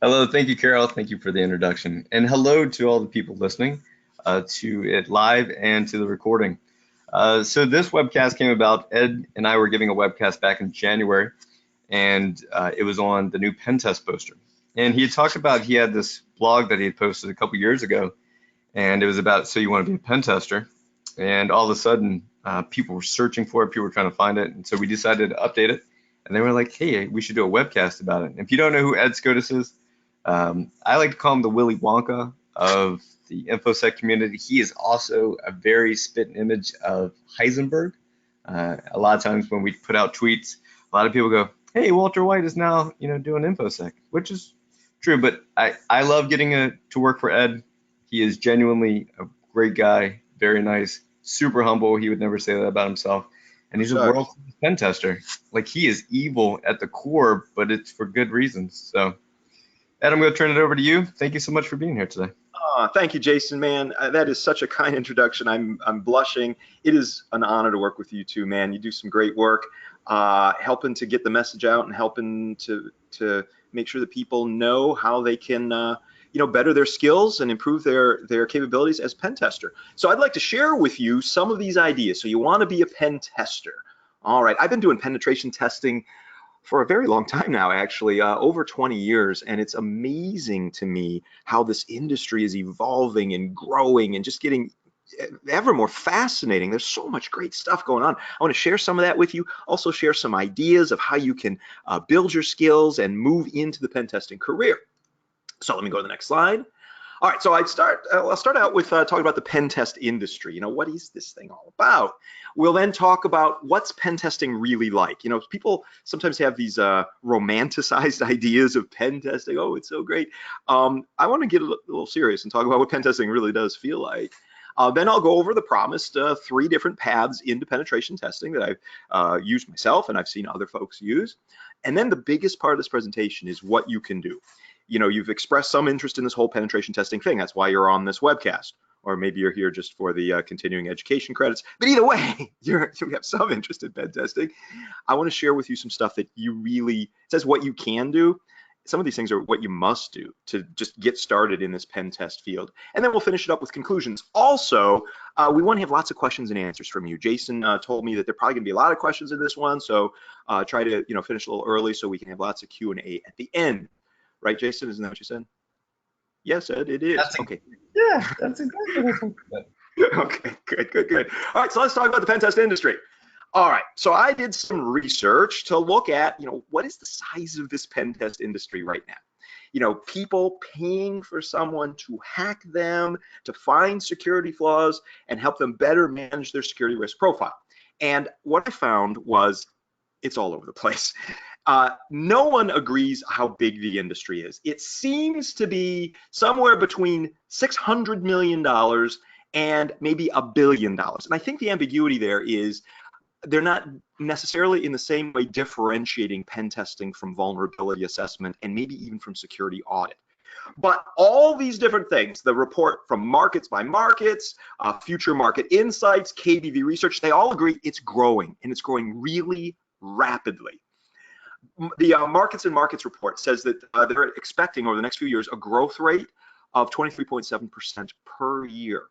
Hello, thank you, Carol. Thank you for the introduction. And hello to all the people listening to it live and to the recording. So this webcast came about, Ed and I were giving a webcast back in January, and it was on the new pen test poster. And he had talked about, he had this blog that he had posted a couple years ago, and it was about, so you want to be a pen tester. And all of a sudden, people were searching for it, people were trying to find it. And so we decided to update it. And they were like, hey, we should do a webcast about it. And if you don't know who Ed Skoudis is, I like to call him the Willy Wonka of the InfoSec community. He is also a very spitting image of Heisenberg. A lot of times when we put out tweets, a lot of people go, hey, Walter White is now, doing InfoSec, which is true. But I love getting to work for Ed. He is genuinely a great guy, very nice, super humble. He would never say that about himself. And he's a world-class pen tester. Like, he is evil at the core, but it's for good reasons. So, Ed, I'm going to turn it over to you. Thank you so much for being here today. Thank you, Jason, man. That is such a kind introduction. I'm blushing. It is an honor to work with you too, man. You do some great work, helping to get the message out and helping to make sure that people know how they can better their skills and improve their capabilities as pen tester. So I'd like to share with you some of these ideas. So you want to be a pen tester. All right, I've been doing penetration testing for a very long time now, actually, over 20 years, and it's amazing to me how this industry is evolving and growing and just getting ever more fascinating. There's so much great stuff going on. I want to share some of that with you, also share some ideas of how you can build your skills and move into the pen testing career. So let me go to the next slide. All right, so I'll start out with talking about the pen test industry. What is this thing all about? We'll then talk about what's pen testing really like. People sometimes have these romanticized ideas of pen testing. Oh, it's so great. I want to get a little serious and talk about what pen testing really does feel like. Then I'll go over the promised 3 different paths into penetration testing that I've used myself and I've seen other folks use. And then the biggest part of this presentation is what you can do. You've expressed some interest in this whole penetration testing thing. That's why you're on this webcast. Or maybe you're here just for the continuing education credits. But either way, you have some interest in pen testing. I want to share with you some stuff that it says what you can do. Some of these things are what you must do to just get started in this pen test field. And then we'll finish it up with conclusions. Also, we want to have lots of questions and answers from you. Jason told me that there probably going to be a lot of questions in this one. So try to finish a little early so we can have lots of Q&A at the end. Right, Jason? Isn't that what you said? Yes, Ed, it is. Okay. Yeah, that's exactly what I said. Okay, good. All right, so let's talk about the pen test industry. All right, so I did some research to look at, what is the size of this pen test industry right now? People paying for someone to hack them, to find security flaws, and help them better manage their security risk profile. And what I found was it's all over the place. No one agrees how big the industry is. It seems to be somewhere between $600 million and maybe $1 billion. And I think the ambiguity there is they're not necessarily in the same way differentiating pen testing from vulnerability assessment and maybe even from security audit. But all these different things, the report from Markets by Markets, Future Market Insights, KBV Research, they all agree it's growing, and it's growing really rapidly. The Markets and Markets report says that they're expecting over the next few years a growth rate of 23.7% per year.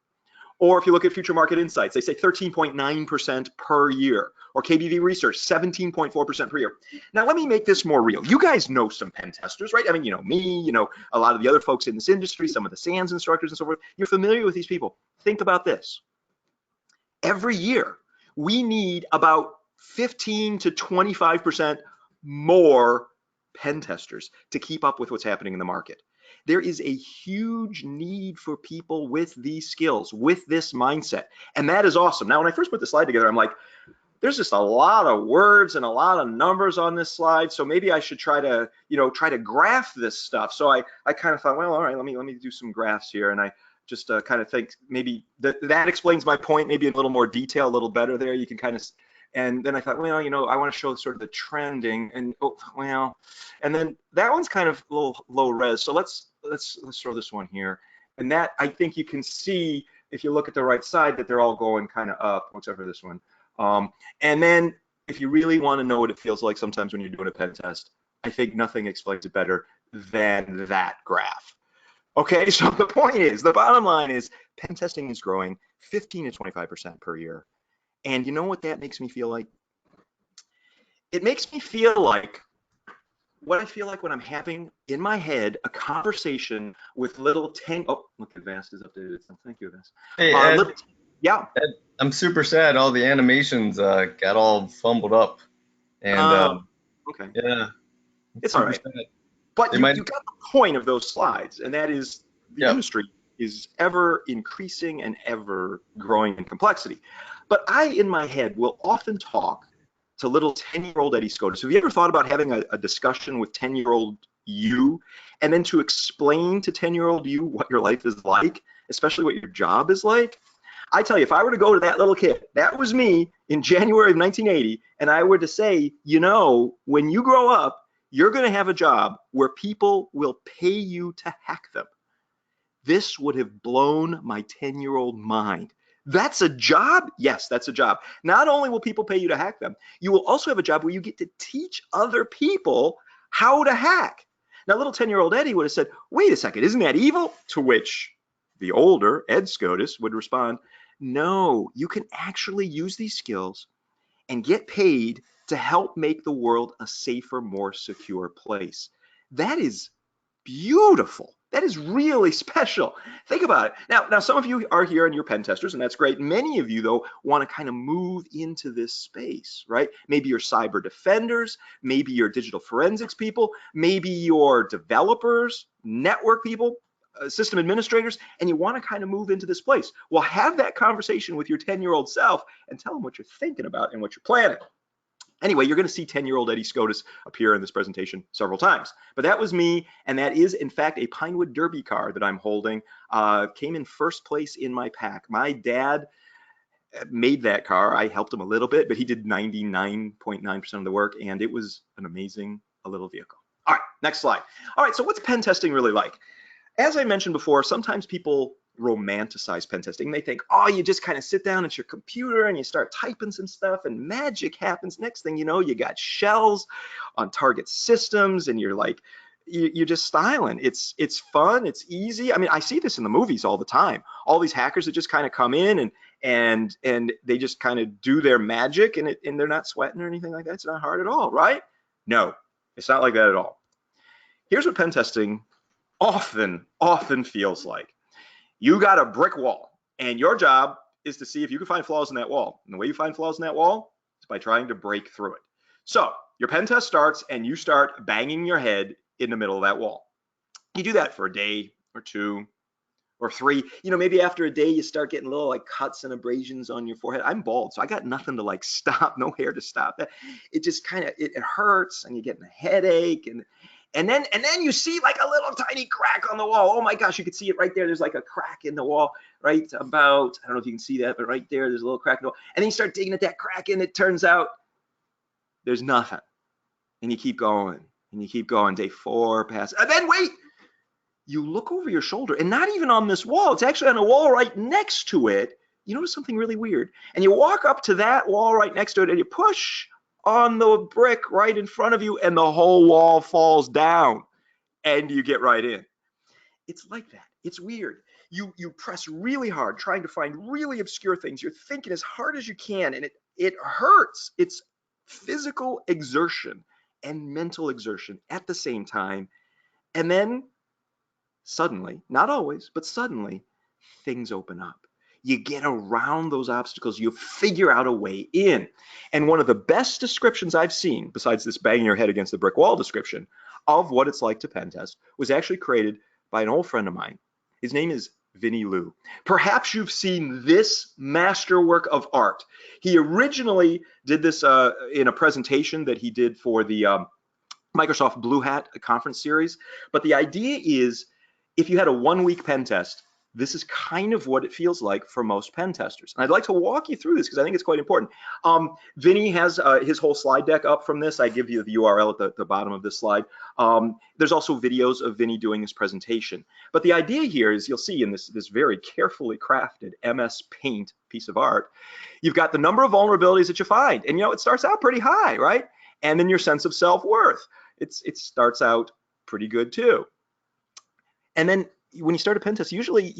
Or if you look at Future Market Insights, they say 13.9% per year. Or KBV Research, 17.4% per year. Now, let me make this more real. You guys know some pen testers, right? I mean, me, a lot of the other folks in this industry, some of the SANS instructors and so forth. You're familiar with these people. Think about this. Every year, we need about 15 to 25% more pen testers to keep up with what's happening in the market. There is a huge need for people with these skills, with this mindset, and that is awesome. Now, when I first put the slide together, I'm like, there's just a lot of words and a lot of numbers on this slide, so maybe I should try to graph this stuff. So I kind of thought, well, all right, let me do some graphs here, and I just kind of think maybe that explains my point, maybe in a little more detail, a little better there. You can kind of. And then I thought, well, I want to show sort of the trending, and and then that one's kind of a little low res. So let's throw this one here, and that I think you can see if you look at the right side that they're all going kind of up, except for this one. And then if you really want to know what it feels like sometimes when you're doing a pen test, I think nothing explains it better than that graph. Okay, so the point is, the bottom line is, pen testing is growing 15 to 25% per year. And you know what that makes me feel like? It makes me feel like what I feel like when I'm having in my head a conversation with little 10, oh, look, Advanced is updated. So thank you, Advanced. Hey, Ed, Little, yeah. Ed, I'm super sad. All the animations got all fumbled up, and Okay. yeah, It's all super right. sad. But They you might, got the point of those slides, and that is the yep. industry is ever increasing and ever growing in complexity. But I, in my head, will often talk to little 10-year-old Eddie Skoudis. Have you ever thought about having a discussion with 10-year-old you, and then to explain to 10-year-old you what your life is like, especially what your job is like? I tell you, if I were to go to that little kid, that was me in January of 1980, and I were to say, you know, when you grow up, you're going to have a job where people will pay you to hack them. This would have blown my 10-year-old mind. That's a job? Yes, that's a job. Not only will people pay you to hack them, you will also have a job where you get to teach other people how to hack. Now, little 10-year-old Eddie would have said, wait a second, isn't that evil? To which the older Ed Skoudis would respond, no, you can actually use these skills and get paid to help make the world a safer, more secure place. That is beautiful. That is really special. Think about it. Now, some of you are here and you're pen testers, and that's great. Many of you, though, want to kind of move into this space, right? Maybe you're cyber defenders, maybe you're digital forensics people, maybe you're developers, network people, system administrators, and you want to kind of move into this place. Well, have that conversation with your 10-year-old self and tell them what you're thinking about and what you're planning. Anyway, you're going to see 10-year-old Eddie Skoudis appear in this presentation several times. But that was me, and that is, in fact, a Pinewood Derby car that I'm holding. Came in first place in my pack. My dad made that car. I helped him a little bit, but he did 99.9% of the work, and it was an amazing little vehicle. All right, next slide. All right, so what's pen testing really like? As I mentioned before, sometimes people romanticize pen testing. They think, oh, you just kind of sit down at your computer and you start typing some stuff and magic happens. Next thing you know, you got shells on target systems and you're like, you're just styling. It's fun. It's easy. I mean, I see this in the movies all the time. All these hackers that just kind of come in and they just kind of do their magic and they're not sweating or anything like that. It's not hard at all, right? No, it's not like that at all. Here's what pen testing often feels like. You got a brick wall, and your job is to see if you can find flaws in that wall. And the way you find flaws in that wall is by trying to break through it. So your pen test starts, and you start banging your head in the middle of that wall. You do that for a day or two or three. You know, maybe after a day, you start getting little like cuts and abrasions on your forehead. I'm bald, so I got nothing to like stop, no hair to stop that. It just kind of, it hurts, and you get a headache, and then you see like a little tiny crack on the wall. Oh my gosh, you can see it right there. There's like a crack in the wall, right about, I don't know if you can see that, but right there, there's a little crack in the wall. And then you start digging at that crack and it turns out there's nothing. And you keep going and you keep going. Day 4 passes. And then wait, you look over your shoulder and not even on this wall. It's actually on a wall right next to it. You notice something really weird. And you walk up to that wall right next to it and you push on the brick right in front of you and the whole wall falls down and you get right in. It's like that. It's weird. You press really hard trying to find really obscure things. You're thinking as hard as you can and it hurts. It's physical exertion and mental exertion at the same time. And then suddenly, not always, but suddenly things open up. You get around those obstacles, you figure out a way in. And one of the best descriptions I've seen, besides this banging your head against the brick wall description, of what it's like to pen test was actually created by an old friend of mine. His name is Vinny Liu. Perhaps you've seen this masterwork of art. He originally did this in a presentation that he did for the Microsoft Blue Hat conference series. But the idea is, if you had a 1-week pen test, this is kind of what it feels like for most pen testers. And I'd like to walk you through this because I think it's quite important. Vinny has his whole slide deck up from this. I give you the URL at the bottom of this slide. There's also videos of Vinny doing this presentation. But the idea here is, you'll see in this very carefully crafted MS Paint piece of art, you've got the number of vulnerabilities that you find. And you know, it starts out pretty high, right? And then your sense of self-worth. It starts out pretty good too. And then when you start a pen test, usually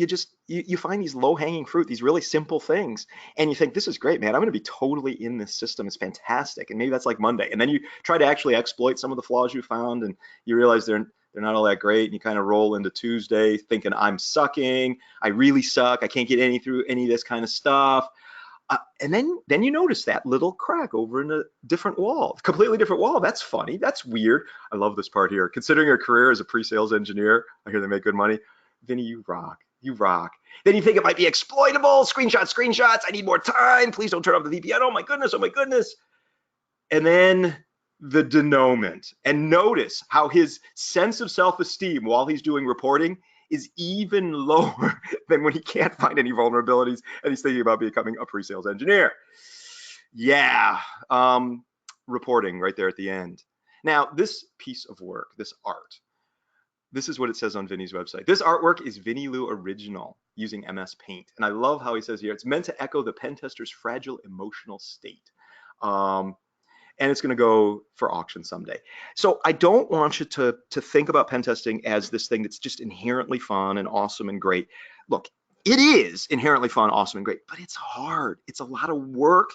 you find these low-hanging fruit, these really simple things, and you think, this is great, man. I'm going to be totally in this system. It's fantastic. And maybe that's like Monday. And then you try to actually exploit some of the flaws you found, and you realize they're not all that great. And you kind of roll into Tuesday thinking, I'm sucking. I really suck. I can't get through any of this kind of stuff. And then you notice that little crack over in a different wall, completely different wall. That's funny. That's weird. I love this part here. Considering your career as a pre-sales engineer, I hear they make good money. Vinny, you rock. You rock. Then you think it might be exploitable. Screenshots. I need more time. Please don't turn off the VPN. Oh my goodness. Oh my goodness. And then the denouement. And notice how his sense of self-esteem while he's doing reporting is even lower than when he can't find any vulnerabilities and he's thinking about becoming a pre-sales engineer. Yeah, reporting right there at the end. Now, this piece of work, this art, this is what it says on Vinny's website. This artwork is Vinny Liu original using MS Paint. And I love how he says here, it's meant to echo the pen tester's fragile emotional state. And it's going to go for auction someday. So I don't want you to think about pen testing as this thing that's just inherently fun and awesome and great. Look, it is inherently fun, awesome, and great, but it's hard. It's a lot of work.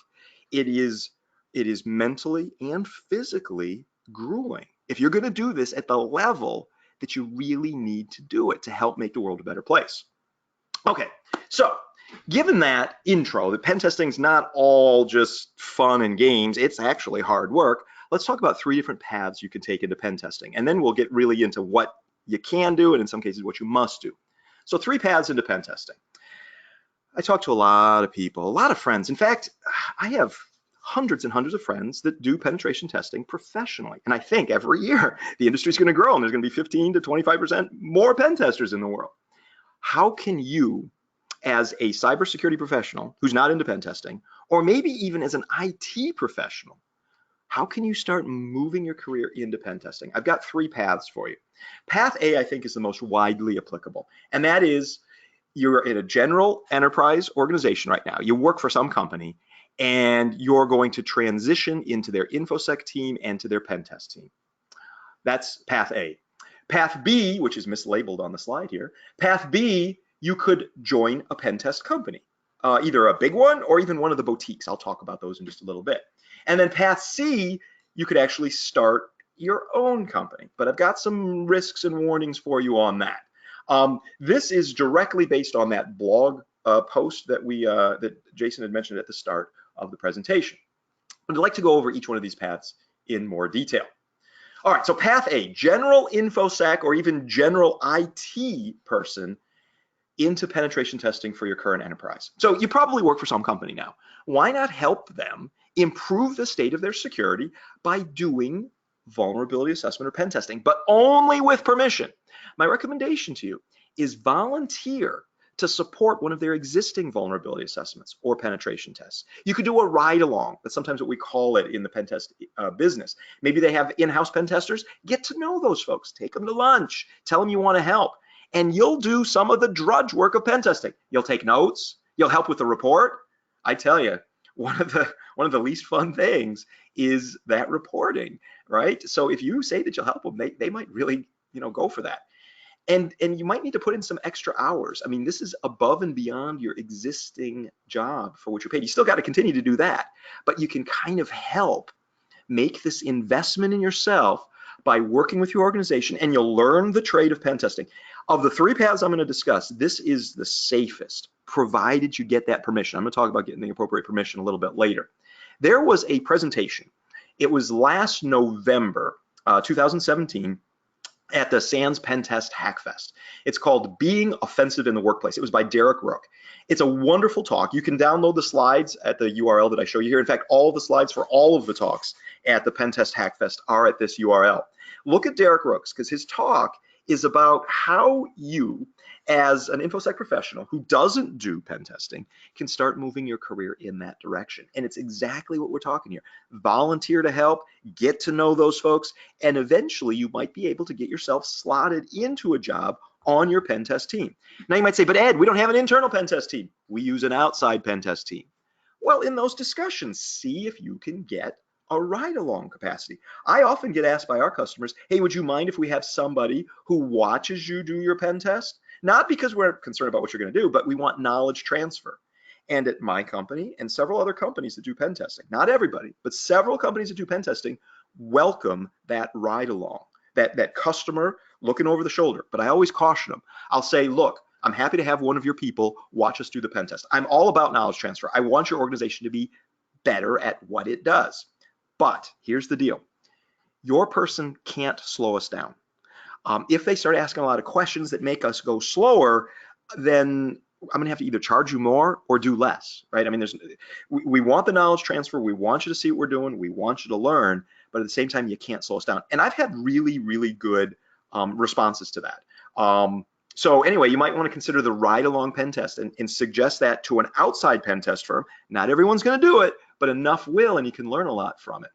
It is mentally and physically grueling. If you're going to do this at the level that you really need to do it to help make the world a better place. Okay, so given that intro, that pen testing is not all just fun and games, it's actually hard work, let's talk about 3 different paths you can take into pen testing. And then we'll get really into what you can do and in some cases what you must do. So 3 paths into pen testing. I talk to a lot of people, a lot of friends. In fact, I have hundreds and hundreds of friends that do penetration testing professionally. And I think every year the industry is going to grow and there's going to be 15 to 25% more pen testers in the world. How can you, as a cybersecurity professional who's not into pen testing, or maybe even as an IT professional, how can you start moving your career into pen testing? I've got 3 paths for you. Path A, I think, is the most widely applicable, and that is you're in a general enterprise organization right now. You work for some company, and you're going to transition into their InfoSec team and to their pen test team. That's path A. Path B, which is mislabeled on the slide here, path B, you could join a pen test company, either a big one or even one of the boutiques. I'll talk about those in just a little bit. And then path C, you could actually start your own company. But I've got some risks and warnings for you on that. This is directly based on that blog post that that Jason had mentioned at the start of the presentation. I'd like to go over each one of these paths in more detail. All right, so path A, general InfoSec or even general IT person into penetration testing for your current enterprise. So you probably work for some company now. Why not help them improve the state of their security by doing vulnerability assessment or pen testing, but only with permission? My recommendation to you is volunteer to support one of their existing vulnerability assessments or penetration tests. You could do a ride along. That's sometimes what we call it in the pen test business. Maybe they have in-house pen testers. Get to know those folks. Take them to lunch. Tell them you want to help. And you'll do some of the drudge work of pen testing. You'll take notes. You'll help with the report. I tell you, one of the least fun things is that reporting, right? So if you say that you'll help them, they might really, go for that. And you might need to put in some extra hours. I mean, this is above and beyond your existing job for which you're paid. You still got to continue to do that, but you can kind of help make this investment in yourself by working with your organization, and you'll learn the trade of pen testing. Of the 3 paths I'm going to discuss, this is the safest, provided you get that permission. I'm going to talk about getting the appropriate permission a little bit later. There was a presentation. It was last November, 2017, at the SANS Pen Test Hackfest. It's called Being Offensive in the Workplace. It was by Derek Rook. It's a wonderful talk. You can download the slides at the URL that I show you here. In fact, all of the slides for all of the talks at the Pen Test Hackfest are at this URL. Look at Derek Rook's, because his talk is about how you, as an InfoSec professional who doesn't do pen testing, can start moving your career in that direction. And it's exactly what we're talking here. Volunteer to help, get to know those folks, and eventually you might be able to get yourself slotted into a job on your pen test team. Now you might say, but Ed, we don't have an internal pen test team. We use an outside pen test team. Well, in those discussions, see if you can get a ride-along capacity. I often get asked by our customers, hey, would you mind if we have somebody who watches you do your pen test? Not because we're concerned about what you're going to do, but we want knowledge transfer. And at my company and several other companies that do pen testing, not everybody, but several companies that do pen testing welcome that ride-along, that customer looking over the shoulder. But I always caution them. I'll say, look, I'm happy to have one of your people watch us do the pen test. I'm all about knowledge transfer. I want your organization to be better at what it does. But here's the deal. Your person can't slow us down. If they start asking a lot of questions that make us go slower, then I'm going to have to either charge you more or do less, right? I mean, we want the knowledge transfer. We want you to see what we're doing. We want you to learn, but at the same time, you can't slow us down. And I've had really, really good responses to that. So anyway, you might want to consider the ride-along pen test and suggest that to an outside pen test firm. Not everyone's going to do it, but enough will, and you can learn a lot from it.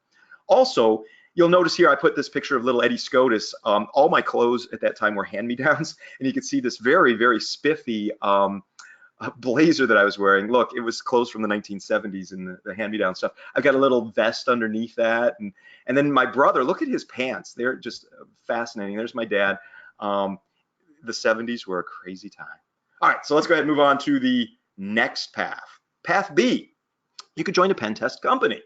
Also, you'll notice here I put this picture of little Eddie Skoudis. All my clothes at that time were hand-me-downs, and you can see this very, very spiffy blazer that I was wearing. Look, it was clothes from the 1970s and the hand-me-down stuff. I've got a little vest underneath that, and then my brother, look at his pants. They're just fascinating. There's my dad. The 70s were a crazy time. All right, so let's go ahead and move on to the next path. Path B, you could join a pen test company.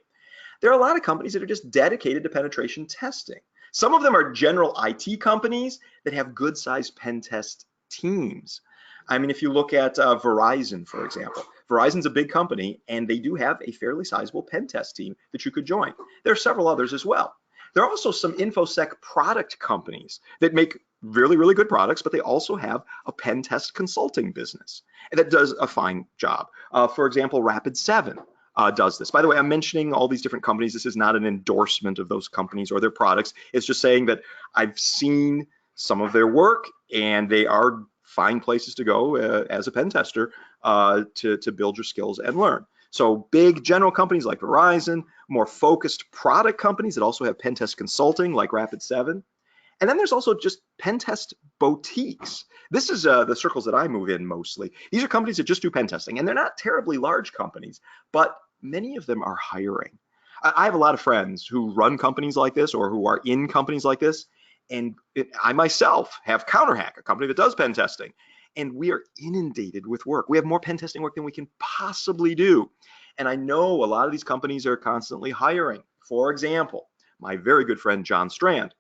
There are a lot of companies that are just dedicated to penetration testing. Some of them are general IT companies that have good-sized pen test teams. I mean, if you look at Verizon, for example, Verizon's a big company, and they do have a fairly sizable pen test team that you could join. There are several others as well. There are also some InfoSec product companies that make really, really good products, but they also have a pen test consulting business that does a fine job. For example, Rapid7 does this. By the way, I'm mentioning all these different companies. This is not an endorsement of those companies or their products. It's just saying that I've seen some of their work, and they are fine places to go as a pen tester to build your skills and learn. So big general companies like Verizon, more focused product companies that also have pen test consulting like Rapid7. And then there's also just pen test boutiques. This is the circles that I move in mostly. These are companies that just do pen testing, and they're not terribly large companies, but many of them are hiring. I have a lot of friends who run companies like this or who are in companies like this, and I myself have CounterHack, a company that does pen testing, and we are inundated with work. We have more pen testing work than we can possibly do. And I know a lot of these companies are constantly hiring. For example, my very good friend John Strand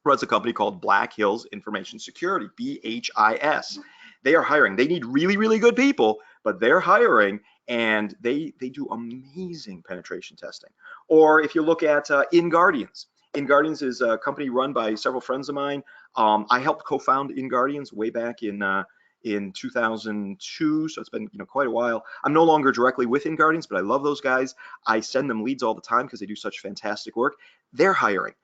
runs a company called Black Hills Information Security, BHIS. They are hiring. They need really, really good people, but they're hiring, and they do amazing penetration testing. Or if you look at InGuardians. InGuardians is a company run by several friends of mine. I helped co-found InGuardians way back in 2002, so it's been quite a while. I'm no longer directly with InGuardians, but I love those guys. I send them leads all the time because they do such fantastic work. They're hiring.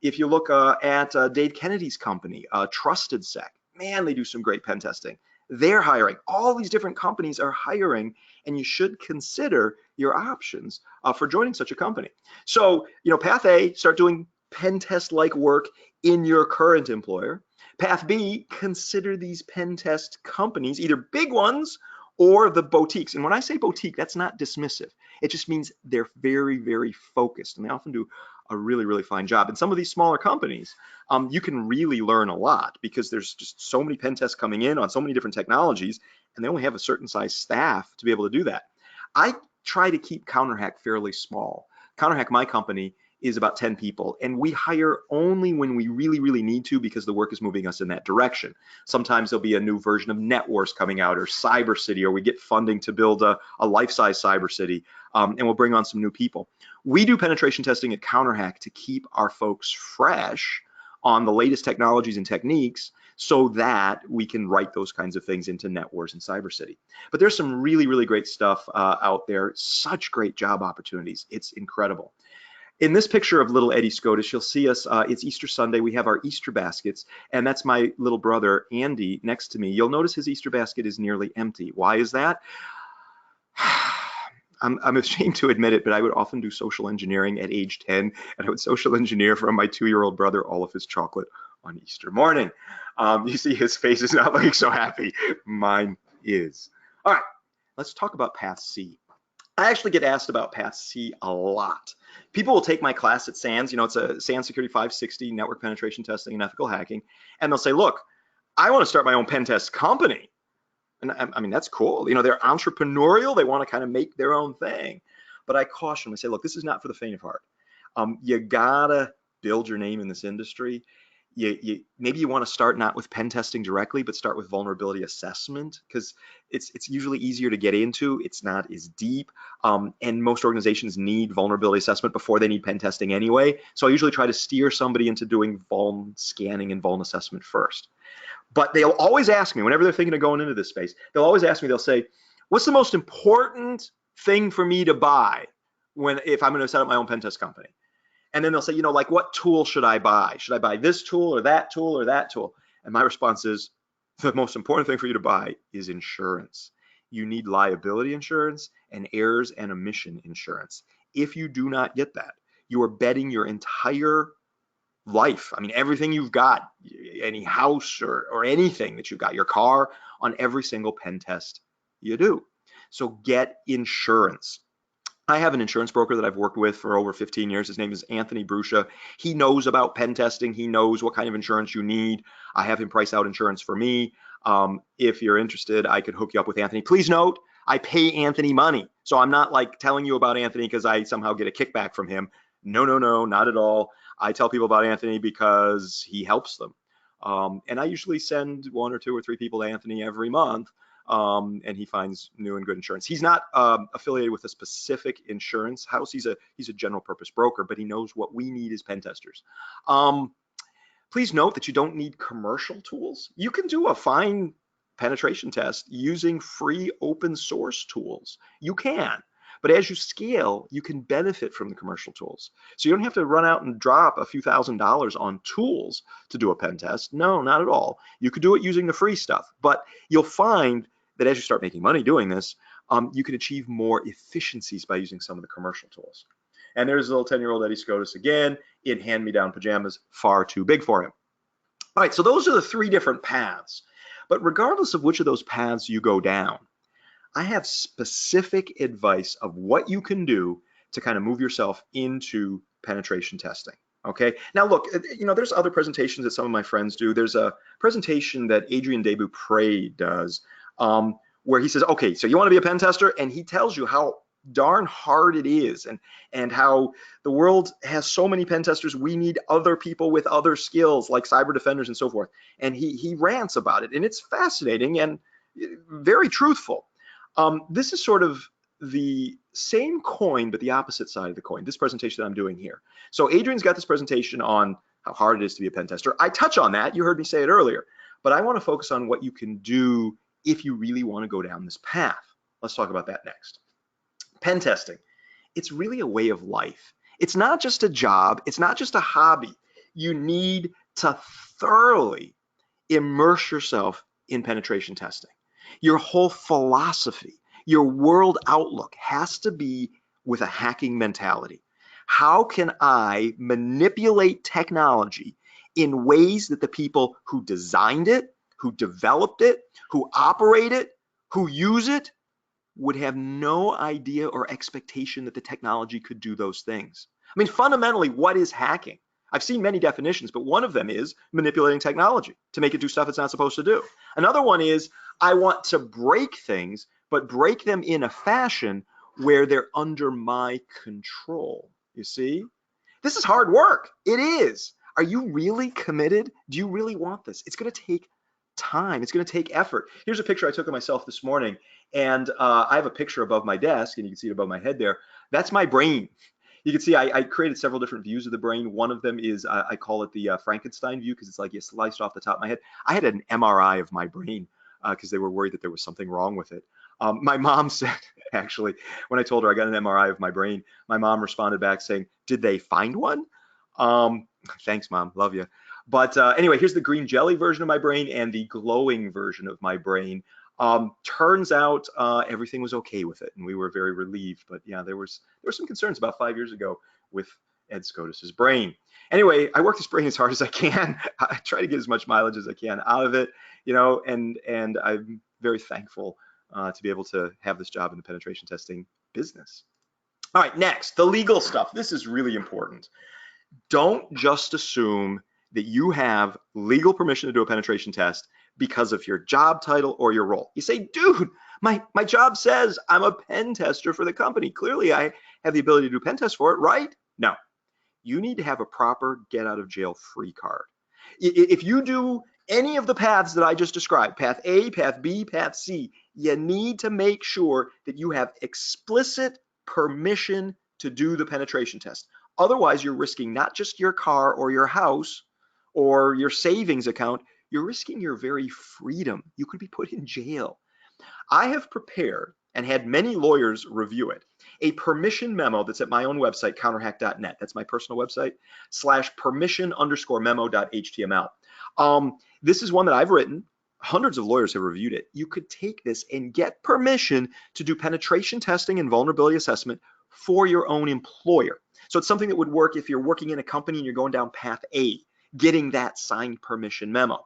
If you look at Dave Kennedy's company, TrustedSec, man, they do some great pen testing. They're hiring. All these different companies are hiring, and you should consider your options for joining such a company. So, path A, start doing pen test-like work in your current employer. Path B, consider these pen test companies, either big ones or the boutiques. And when I say boutique, that's not dismissive. It just means they're very, very focused, and they often do a really, really fine job. And some of these smaller companies, you can really learn a lot because there's just so many pen tests coming in on so many different technologies, and they only have a certain size staff to be able to do that. I try to keep CounterHack fairly small. CounterHack, my company, is about 10 people, and we hire only when we really, really need to because the work is moving us in that direction. Sometimes there'll be a new version of NetWars coming out, or Cyber City, or we get funding to build a life-size Cyber City, and we'll bring on some new people. We do penetration testing at CounterHack to keep our folks fresh on the latest technologies and techniques so that we can write those kinds of things into NetWars and Cyber City. But there's some really, really great stuff out there, such great job opportunities. It's incredible. In this picture of little Eddie Skoudis, you'll see us, it's Easter Sunday, we have our Easter baskets, and that's my little brother, Andy, next to me. You'll notice his Easter basket is nearly empty. Why is that? I'm ashamed to admit it, but I would often do social engineering at age 10, and I would social engineer from my 2-year-old brother all of his chocolate on Easter morning. You see his face is not looking so happy. Mine is. All right, let's talk about Path C. I actually get asked about Path C a lot. People will take my class at SANS, it's a SANS Security 560, network penetration testing and ethical hacking, and they'll say, look, I want to start my own pen test company. And I mean, that's cool. They're entrepreneurial. They want to kind of make their own thing. But I caution them. I say, look, this is not for the faint of heart. You gotta build your name in this industry. Maybe you want to start not with pen testing directly, but start with vulnerability assessment, because it's usually easier to get into. It's not as deep, and most organizations need vulnerability assessment before they need pen testing anyway. So I usually try to steer somebody into doing vuln scanning and vuln assessment first. But they'll always ask me, whenever they're thinking of going into this space, they'll always ask me, they'll say, what's the most important thing for me to buy if I'm going to set up my own pen test company? And then they'll say, like, what tool should I buy? Should I buy this tool or that tool or that tool? And my response is, the most important thing for you to buy is insurance. You need liability insurance and errors and omission insurance. If you do not get that, you are betting your entire life. I mean, everything you've got, any house or anything that you've got, your car, on every single pen test you do. So get insurance. I have an insurance broker that I've worked with for over 15 years. His name is Anthony Bruscia. He knows about pen testing. He knows what kind of insurance you need. I have him price out insurance for me. If you're interested, I could hook you up with Anthony. Please note, I pay Anthony money. So I'm not like telling you about Anthony because I somehow get a kickback from him. No, not at all. I tell people about Anthony because he helps them. And I usually send 1 or 2 or 3 people to Anthony every month. And he finds new and good insurance. He's not affiliated with a specific insurance house. He's a general purpose broker, but he knows what we need as pen testers. Please note that you don't need commercial tools. You can do a fine penetration test using free open source tools. You can. But as you scale, you can benefit from the commercial tools. So you don't have to run out and drop a few $1,000s on tools to do a pen test. No, not at all. You could do it using the free stuff, but you'll find that as you start making money doing this, you can achieve more efficiencies by using some of the commercial tools. And there's little 10-year-old Eddie Skoudis again in hand-me-down pajamas, far too big for him. All right, so those are the 3 different paths. But regardless of which of those paths you go down, I have specific advice of what you can do to kind of move yourself into penetration testing. Okay. Now, look, there's other presentations that some of my friends do. There's a presentation that Adrian Debupre does where he says, okay, so you want to be a pen tester? And he tells you how darn hard it is and how the world has so many pen testers. We need other people with other skills like cyber defenders and so forth. And he rants about it. And it's fascinating and very truthful. This is sort of the same coin, but the opposite side of the coin, this presentation that I'm doing here. So Adrian's got this presentation on how hard it is to be a pen tester. I touch on that. You heard me say it earlier, but I want to focus on what you can do if you really want to go down this path. Let's talk about that next. Pen testing. It's really a way of life. It's not just a job. It's not just a hobby. You need to thoroughly immerse yourself in penetration testing. Your whole philosophy, your world outlook has to be with a hacking mentality. How can I manipulate technology in ways that the people who designed it, who developed it, who operate it, who use it, would have no idea or expectation that the technology could do those things? I mean, fundamentally, what is hacking? I've seen many definitions, but one of them is manipulating technology to make it do stuff it's not supposed to do. Another one is I want to break things, but break them in a fashion where they're under my control. You see? This is hard work. It is. Are you really committed? Do you really want this? It's going to take time. It's going to take effort. Here's a picture I took of myself this morning, and I have a picture above my desk, and you can see it above my head there. That's my brain. You can see I created several different views of the brain. One of them is I call it the Frankenstein view because it's like you sliced off the top of my head. I had an MRI of my brain because they were worried that there was something wrong with it. My mom said, actually, when I told her I got an MRI of my brain, my mom responded back saying, "Did they find one?" Thanks, Mom. Love you. But anyway, here's the green jelly version of my brain and the glowing version of my brain. Turns out everything was okay with it, and we were very relieved. But yeah, there were some concerns about 5 years ago with Ed Skoudis's brain. Anyway, I work this brain as hard as I can. I try to get as much mileage as I can out of it, and I'm very thankful to be able to have this job in the penetration testing business. All right, next, the legal stuff. This is really important. Don't just assume that you have legal permission to do a penetration test because of your job title or your role. You say, dude, my job says I'm a pen tester for the company. Clearly, I have the ability to do pen tests for it, right? No, you need to have a proper get out of jail free card. If you do any of the paths that I just described, path A, path B, path C, you need to make sure that you have explicit permission to do the penetration test. Otherwise, you're risking not just your car or your house or your savings account, you're risking your very freedom. You could be put in jail. I have prepared and had many lawyers review it, a permission memo that's at my own website, counterhack.net. That's my personal website, /permission_memo.html. This is one that I've written. Hundreds of lawyers have reviewed it. You could take this and get permission to do penetration testing and vulnerability assessment for your own employer. So it's something that would work if you're working in a company and you're going down path A, getting that signed permission memo.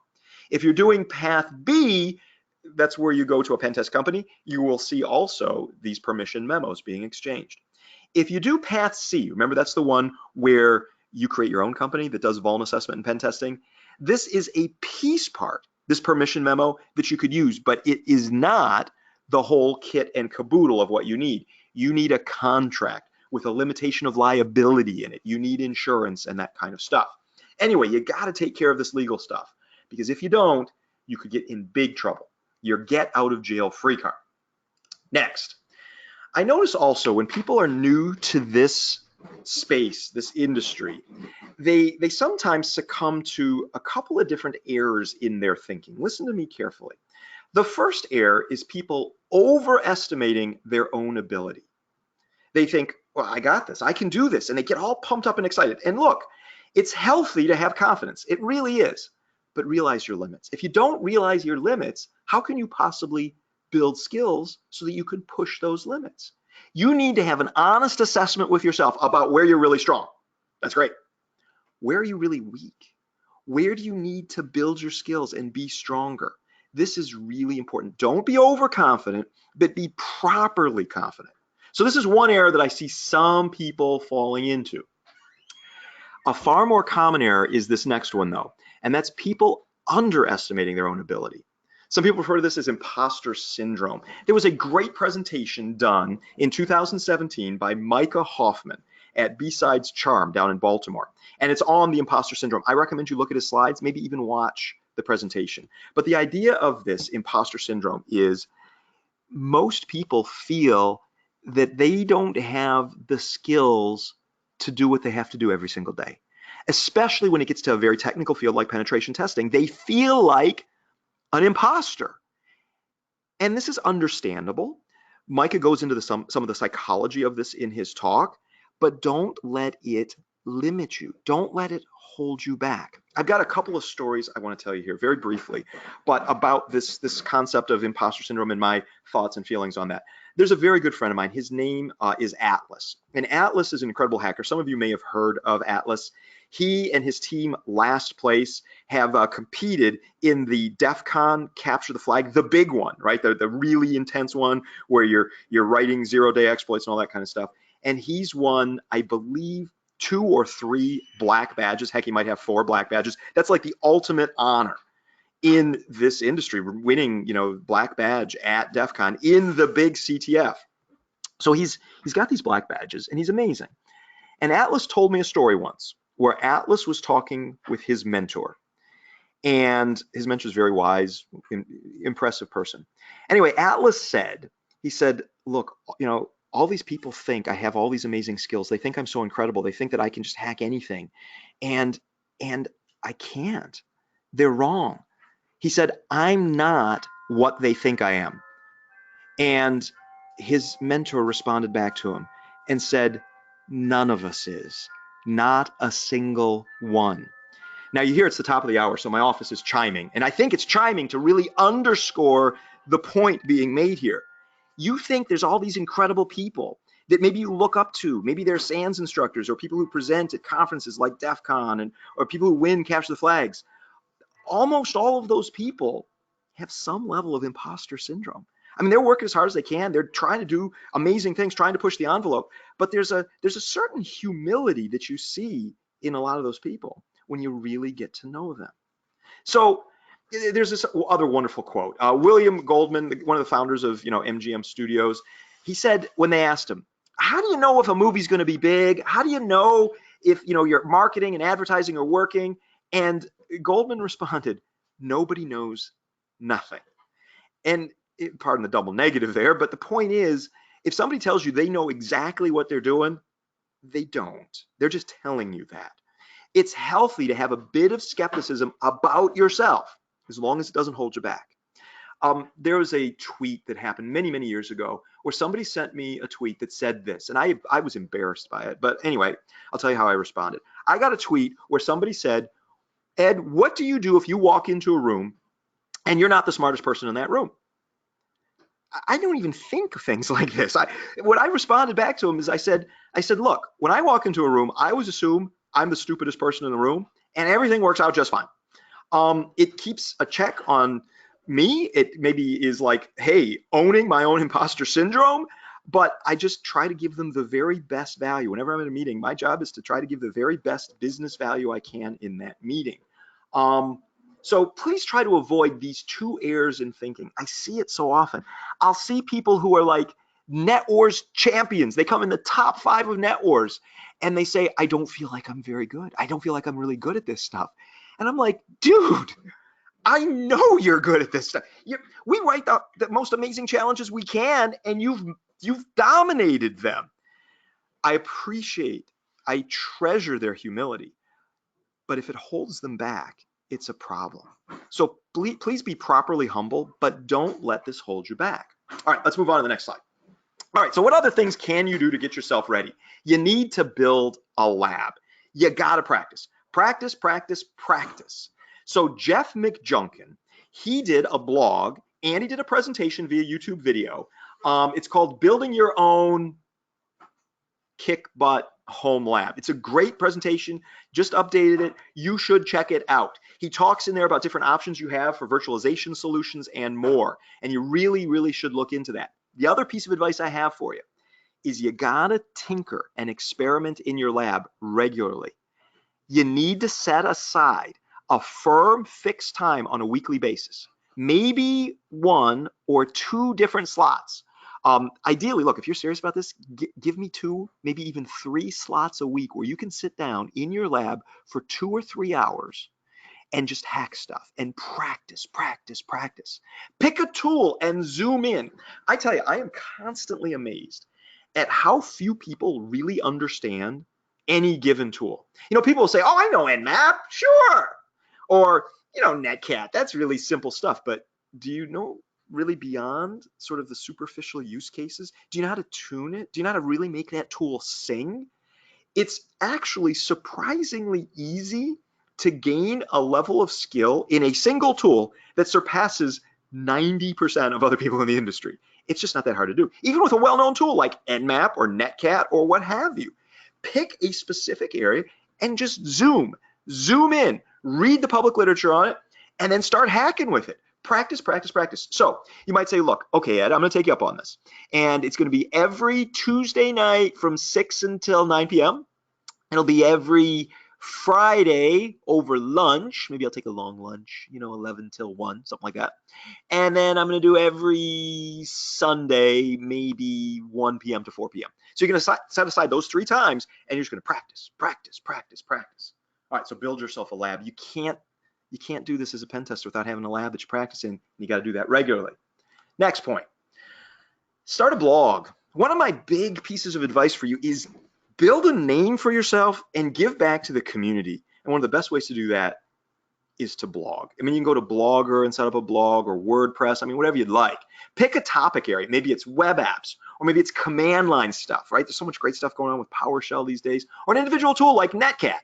If you're doing path B, that's where you go to a pen test company, you will see also these permission memos being exchanged. If you do path C, remember that's the one where you create your own company that does vuln assessment and pen testing. This is a piece part, this permission memo, that you could use, but it is not the whole kit and caboodle of what you need. You need a contract with a limitation of liability in it. You need insurance and that kind of stuff. Anyway, you got to take care of this legal stuff, because if you don't, you could get in big trouble. Your get out of jail free card. Next, I notice also when people are new to this space, this industry, they sometimes succumb to a couple of different errors in their thinking. Listen to me carefully. The first error is people overestimating their own ability. They think, well, I got this, I can do this, and they get all pumped up and excited. And look, it's healthy to have confidence. It really is. But realize your limits. If you don't realize your limits, how can you possibly build skills so that you can push those limits? You need to have an honest assessment with yourself about where you're really strong. That's great. Where are you really weak? Where do you need to build your skills and be stronger? This is really important. Don't be overconfident, but be properly confident. So this is one error that I see some people falling into. A far more common error is this next one, though, and that's people underestimating their own ability. Some people refer to this as imposter syndrome. There was a great presentation done in 2017 by Micah Hoffman at B-Sides Charm down in Baltimore, and it's on the imposter syndrome. I recommend you look at his slides, maybe even watch the presentation. But the idea of this imposter syndrome is most people feel that they don't have the skills to do what they have to do every single day, especially when it gets to a very technical field like penetration testing. They feel like an imposter. And this is understandable. Micah goes into some of the psychology of this in his talk, but don't let it limit you. Don't let it hold you back. I've got a couple of stories I want to tell you here very briefly, but about this concept of imposter syndrome and my thoughts and feelings on that. There's a very good friend of mine. His name is Atlas. And Atlas is an incredible hacker. Some of you may have heard of Atlas. He and his team, last place, have competed in the DEF CON Capture the Flag, the big one, right? The really intense one where you're writing zero-day exploits and all that kind of stuff. And he's won, I believe, 2 or 3 black badges. Heck, he might have 4 black badges. That's like the ultimate honor in this industry, winning, black badge at DEF CON in the big CTF. So he's got these black badges and he's amazing. And Atlas told me a story once where Atlas was talking with his mentor, and his mentor is very wise, impressive person. Anyway, Atlas said, look, all these people think I have all these amazing skills. They think I'm so incredible. They think that I can just hack anything. And I can't. They're wrong. He said, I'm not what they think I am. And his mentor responded back to him and said, none of us is. Not a single one. Now you hear it's the top of the hour, so my office is chiming. And I think it's chiming to really underscore the point being made here. You think there's all these incredible people that maybe you look up to. Maybe they're SANS instructors or people who present at conferences like DEF CON or people who win Capture the Flags. Almost all of those people have some level of imposter syndrome. I mean, they're working as hard as they can. They're trying to do amazing things, trying to push the envelope. But there's a certain humility that you see in a lot of those people when you really get to know them. So there's this other wonderful quote. William Goldman, one of the founders of MGM Studios, he said when they asked him, "How do you know if a movie's going to be big? How do you know if your marketing and advertising are working?" And Goldman responded, "Nobody knows nothing." And pardon the double negative there, but the point is, if somebody tells you they know exactly what they're doing, they don't. They're just telling you that. It's healthy to have a bit of skepticism about yourself, as long as it doesn't hold you back. There was a tweet that happened many, many years ago where somebody sent me a tweet that said this, and I was embarrassed by it. But anyway, I'll tell you how I responded. I got a tweet where somebody said, "Ed, what do you do if you walk into a room and you're not the smartest person in that room?" I don't even think of things like this. What I responded back to him is I said, "Look, when I walk into a room, I always assume I'm the stupidest person in the room, and everything works out just fine. It keeps a check on me. It maybe is like, hey, owning my own imposter syndrome, but I just try to give them the very best value. Whenever I'm in a meeting, my job is to try to give the very best business value I can in that meeting." So please try to avoid these two errors in thinking. I see it so often. I'll see people who are like Net Wars champions. They come in the top 5 of Net Wars and they say, "I don't feel like I'm very good. I don't feel like I'm really good at this stuff." And I'm like, dude, I know you're good at this stuff. We write the most amazing challenges we can, and you've dominated them. I treasure their humility, but if it holds them back, it's a problem. So please be properly humble, but don't let this hold you back. All right, let's move on to the next slide. All right, so what other things can you do to get yourself ready? You need to build a lab. You got to practice. Practice, practice, practice. So Jeff McJunkin, he did a blog and he did a presentation via YouTube video. It's called Building Your Own Kick Butt Home Lab. It's a great presentation, just updated it. You should check it out. He talks in there about different options you have for virtualization solutions and more. And you really, really should look into that. The other piece of advice I have for you is you gotta tinker and experiment in your lab regularly. You need to set aside a firm fixed time on a weekly basis, maybe 1 or 2 different slots. Ideally, look, if you're serious about this, give me 2, maybe even 3 slots a week where you can sit down in your lab for 2 or 3 hours and just hack stuff and practice, practice, practice. Pick a tool and zoom in. I tell you, I am constantly amazed at how few people really understand any given tool. People will say, "Oh, I know Nmap, sure." Or, Netcat, that's really simple stuff. But do you know really beyond sort of the superficial use cases? Do you know how to tune it? Do you know how to really make that tool sing? It's actually surprisingly easy to gain a level of skill in a single tool that surpasses 90% of other people in the industry. It's just not that hard to do. Even with a well-known tool like Nmap or Netcat or what have you. Pick a specific area and just zoom in, read the public literature on it, and then start hacking with it. Practice, practice, practice. So you might say, "Look, okay, Ed, I'm going to take you up on this. And it's going to be every Tuesday night from 6 until 9 p.m. It'll be every Friday over lunch. Maybe I'll take a long lunch, 11 till 1, something like that. And then I'm going to do every Sunday, maybe 1 p.m. to 4 p.m. So you're going to set aside those 3 times, and you're just going to practice, practice, practice, practice. All right, so build yourself a lab. You can't do this as a pen tester without having a lab that you practice in. You got to do that regularly. Next point, start a blog. One of my big pieces of advice for you is build a name for yourself and give back to the community. And one of the best ways to do that is to blog. I mean, you can go to Blogger and set up a blog, or WordPress, whatever you'd like. Pick a topic area. Maybe it's web apps, or maybe it's command line stuff, right? There's so much great stuff going on with PowerShell these days, or an individual tool like Netcat.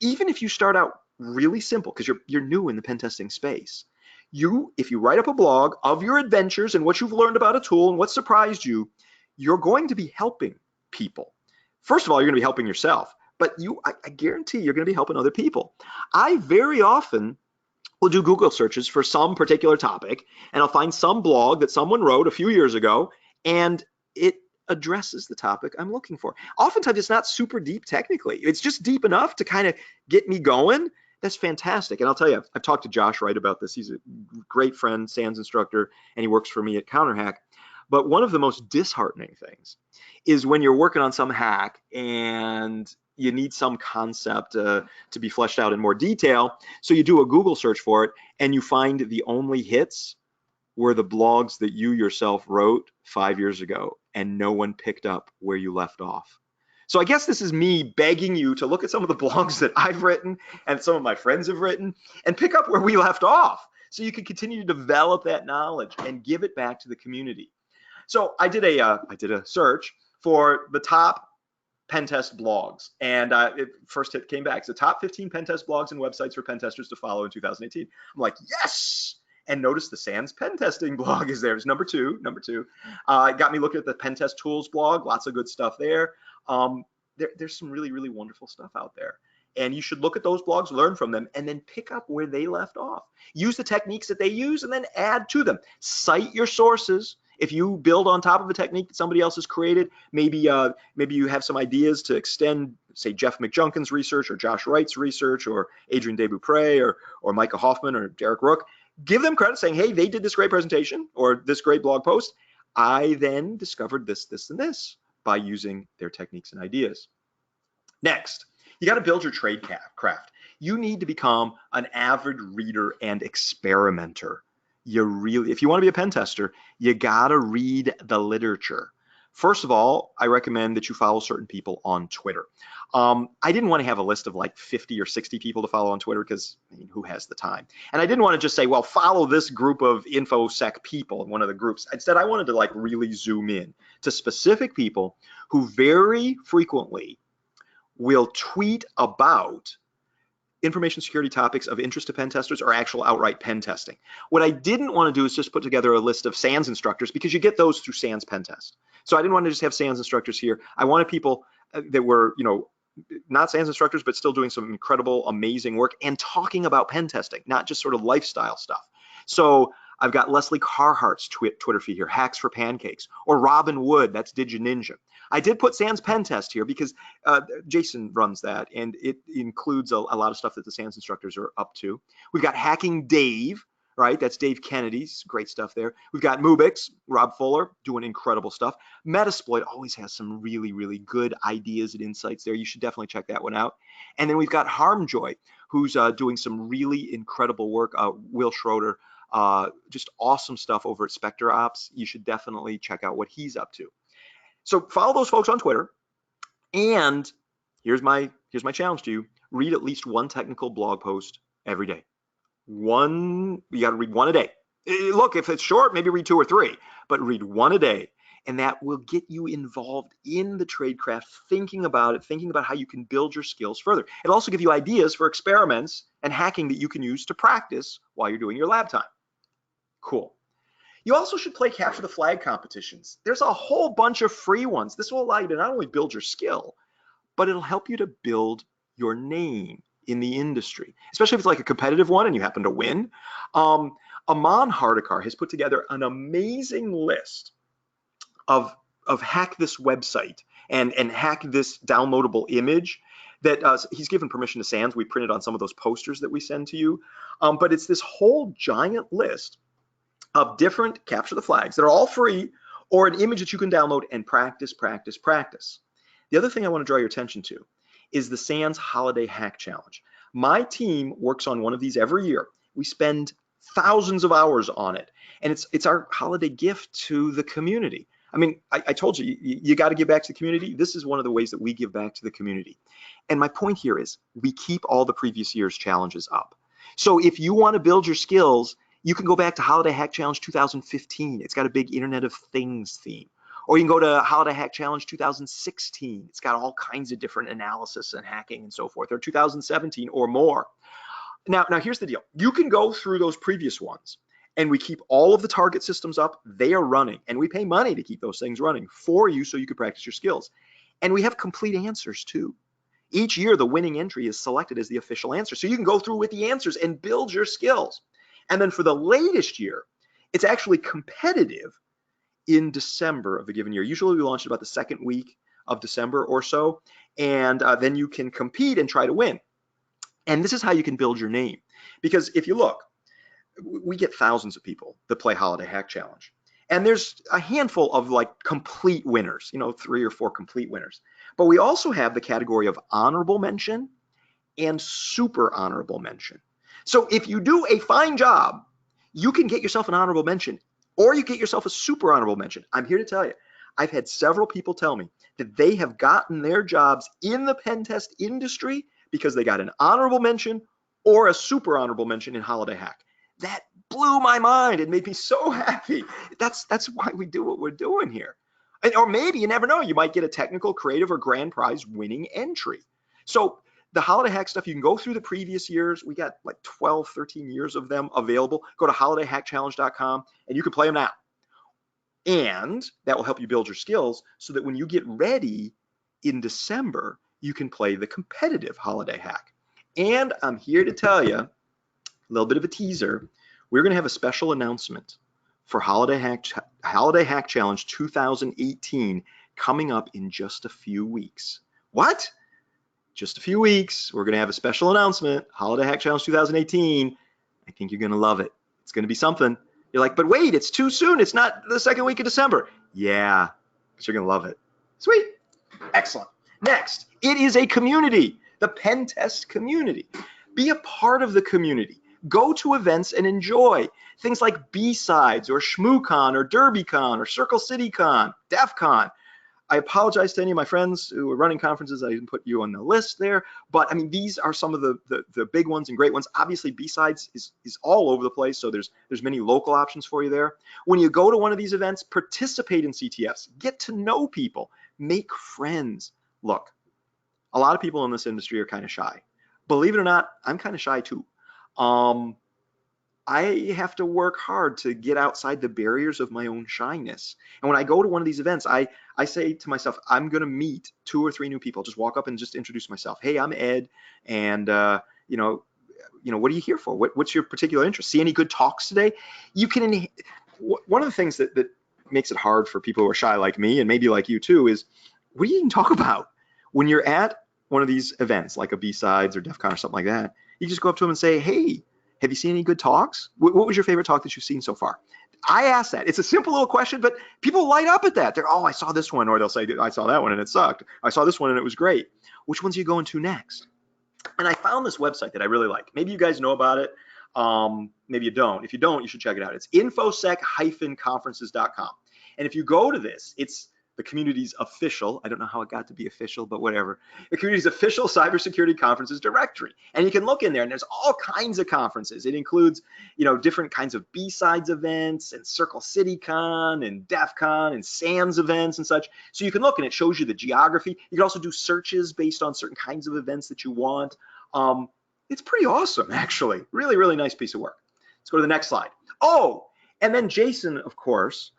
Even if you start out really simple, because you're new in the pen testing space, if you write up a blog of your adventures and what you've learned about a tool and what surprised you, you're going to be helping people. First of all, you're going to be helping yourself, but I guarantee you're going to be helping other people. I very often will do Google searches for some particular topic, and I'll find some blog that someone wrote a few years ago, and it addresses the topic I'm looking for. Oftentimes it's not super deep technically. It's just deep enough to kind of get me going. That's fantastic. And I'll tell you, I've talked to Josh Wright about this. He's a great friend, SANS instructor, and he works for me at CounterHack. But one of the most disheartening things is when you're working on some hack and you need some concept to be fleshed out in more detail. So you do a Google search for it, and you find the only hits were the blogs that you yourself wrote 5 years ago, and no one picked up where you left off. So I guess this is me begging you to look at some of the blogs that I've written and some of my friends have written and pick up where we left off, so you can continue to develop that knowledge and give it back to the community. So I did a search for the top pen test blogs, and first hit came back. So top 15 pen test blogs and websites for pen testers to follow in 2018. I'm like, yes! And notice the SANS pen testing blog is there. It's number two. It got me looking at the pen test tools blog. Lots of good stuff there. There's some really, really wonderful stuff out there. And you should look at those blogs, learn from them, and then pick up where they left off. Use the techniques that they use and then add to them. Cite your sources. If you build on top of a technique that somebody else has created, maybe you have some ideas to extend, say, Jeff McJunkin's research or Josh Wright's research or Adrian Desboupré or Micah Hoffman or Derek Rook. Give them credit saying, hey, they did this great presentation or this great blog post. I then discovered this, this, and this by using their techniques and ideas. Next, you got to build your trade craft. You need to become an avid reader and experimenter. If you want to be a pen tester, you got to read the literature. First of all, I recommend that you follow certain people on Twitter. I didn't want to have a list of like 50 or 60 people to follow on Twitter because, I mean, who has the time? And I didn't want to just say, well, follow this group of InfoSec people in one of the groups. Instead, I wanted to like really zoom in to specific people who very frequently will tweet about information security topics of interest to pen testers or actual outright pen testing. What I didn't want to do is just put together a list of SANS instructors, because you get those through SANS pen test. So I didn't want to just have SANS instructors here. I wanted people that were, not SANS instructors, but still doing some incredible, amazing work and talking about pen testing, not just sort of lifestyle stuff. So I've got Leslie Carhart's Twitter feed here, Hacks for Pancakes, or Robin Wood, that's DigiNinja. I did put SANS Pen Test here because Jason runs that, and it includes a lot of stuff that the SANS instructors are up to. We've got Hacking Dave, right? That's Dave Kennedy's great stuff there. We've got Mubix, Rob Fuller, doing incredible stuff. Metasploit always has some really, really good ideas and insights there. You should definitely check that one out. And then we've got Harmjoy, who's doing some really incredible work. Will Schroeder, just awesome stuff over at Spectre Ops. You should definitely check out what he's up to. So follow those folks on Twitter, and here's my challenge to you: read at least one technical blog post every day. You got to read one a day. Look, if it's short, maybe read 2 or 3, but read one a day, and that will get you involved in the tradecraft, thinking about how you can build your skills further. It'll also give you ideas for experiments and hacking that you can use to practice while you're doing your lab time. Cool. You also should play capture the flag competitions. There's a whole bunch of free ones. This will allow you to not only build your skill, but it'll help you to build your name in the industry, especially if it's like a competitive one and you happen to win. Aman Hardikar has put together an amazing list of hack this website and hack this downloadable image that he's given permission to SANS. We printed on some of those posters that we send to you, but it's this whole giant list of different capture the flags that are all free, or an image that you can download and practice, practice, practice. The other thing I want to draw your attention to is the SANS Holiday Hack Challenge. My team works on one of these every year. We spend thousands of hours on it, and it's our holiday gift to the community. I mean, I told you, you got to give back to the community. This is one of the ways that we give back to the community. And my point here is we keep all the previous year's challenges up. So if you want to build your skills, you can go back to Holiday Hack Challenge 2015. It's got a big Internet of Things theme. Or you can go to Holiday Hack Challenge 2016. It's got all kinds of different analysis and hacking and so forth, or 2017 or more. Now here's the deal. You can go through those previous ones, and we keep all of the target systems up. They are running, and we pay money to keep those things running for you so you can practice your skills. And we have complete answers too. Each year, the winning entry is selected as the official answer. So you can go through with the answers and build your skills. And then for the latest year, it's actually competitive in December of a given year. Usually we launch about the second week of December or so, and then you can compete and try to win. And this is how you can build your name. Because if you look, we get thousands of people that play Holiday Hack Challenge. And there's a handful of like complete winners, 3 or 4 complete winners. But we also have the category of honorable mention and super honorable mention. So if you do a fine job, you can get yourself an honorable mention, or you get yourself a super honorable mention. I'm here to tell you, I've had several people tell me that they have gotten their jobs in the pen test industry because they got an honorable mention or a super honorable mention in Holiday Hack. That blew my mind. It made me so happy. That's why we do what we're doing here. Or maybe, you never know, you might get a technical, creative, or grand prize winning entry. So the Holiday Hack stuff, you can go through the previous years. We got like 12, 13 years of them available. Go to holidayhackchallenge.com and you can play them now. And that will help you build your skills so that when you get ready in December, you can play the competitive Holiday Hack. And I'm here to tell you, a little bit of a teaser, we're going to have a special announcement for Holiday Hack Challenge 2018 coming up in just a few weeks. What? Just a few weeks. We're going to have a special announcement, Holiday Hack Challenge 2018. I think you're going to love it. It's going to be something. You're like, but wait, it's too soon. It's not the second week of December. Yeah, but you're going to love it. Sweet. Excellent. Next, it is a community, the pen test community. Be a part of the community. Go to events and enjoy things like B-Sides or ShmooCon or DerbyCon or Circle City Con, DEF CON. I apologize to any of my friends who are running conferences. I didn't put you on the list there, but I mean, these are some of the big ones and great ones. Obviously, B-Sides is all over the place, so there's many local options for you there. When you go to one of these events, participate in CTFs. Get to know people. Make friends. Look, a lot of people in this industry are kind of shy. Believe it or not, I'm kind of shy too. I have to work hard to get outside the barriers of my own shyness. And when I go to one of these events, I say to myself, I'm going to meet 2 or 3 new people. Just walk up and just introduce myself. Hey, I'm Ed, and what are you here for? What's your particular interest? See any good talks today? You can. One of the things that makes it hard for people who are shy like me, and maybe like you too, is what do you even talk about when you're at one of these events, like a B-Sides or DEF CON or something like that? You just go up to them and say, hey, have you seen any good talks? What was your favorite talk that you've seen so far? I ask that. It's a simple little question, but people light up at that. They're, oh, I saw this one, or they'll say, I saw that one and it sucked. I saw this one and it was great. Which ones are you going to next? And I found this website that I really like. Maybe you guys know about it. Maybe you don't. If you don't, you should check it out. It's infosec-conferences.com. And if you go to this, it's the community's official, I don't know how it got to be official, but whatever, the community's official cybersecurity conferences directory. And you can look in there and there's all kinds of conferences. It includes, different kinds of B-Sides events and Circle City Con and DEF CON and SANS events and such. So you can look and it shows you the geography. You can also do searches based on certain kinds of events that you want. It's pretty awesome, actually. Really, really nice piece of work. Let's go to the next slide. Oh, and then Jason, of course,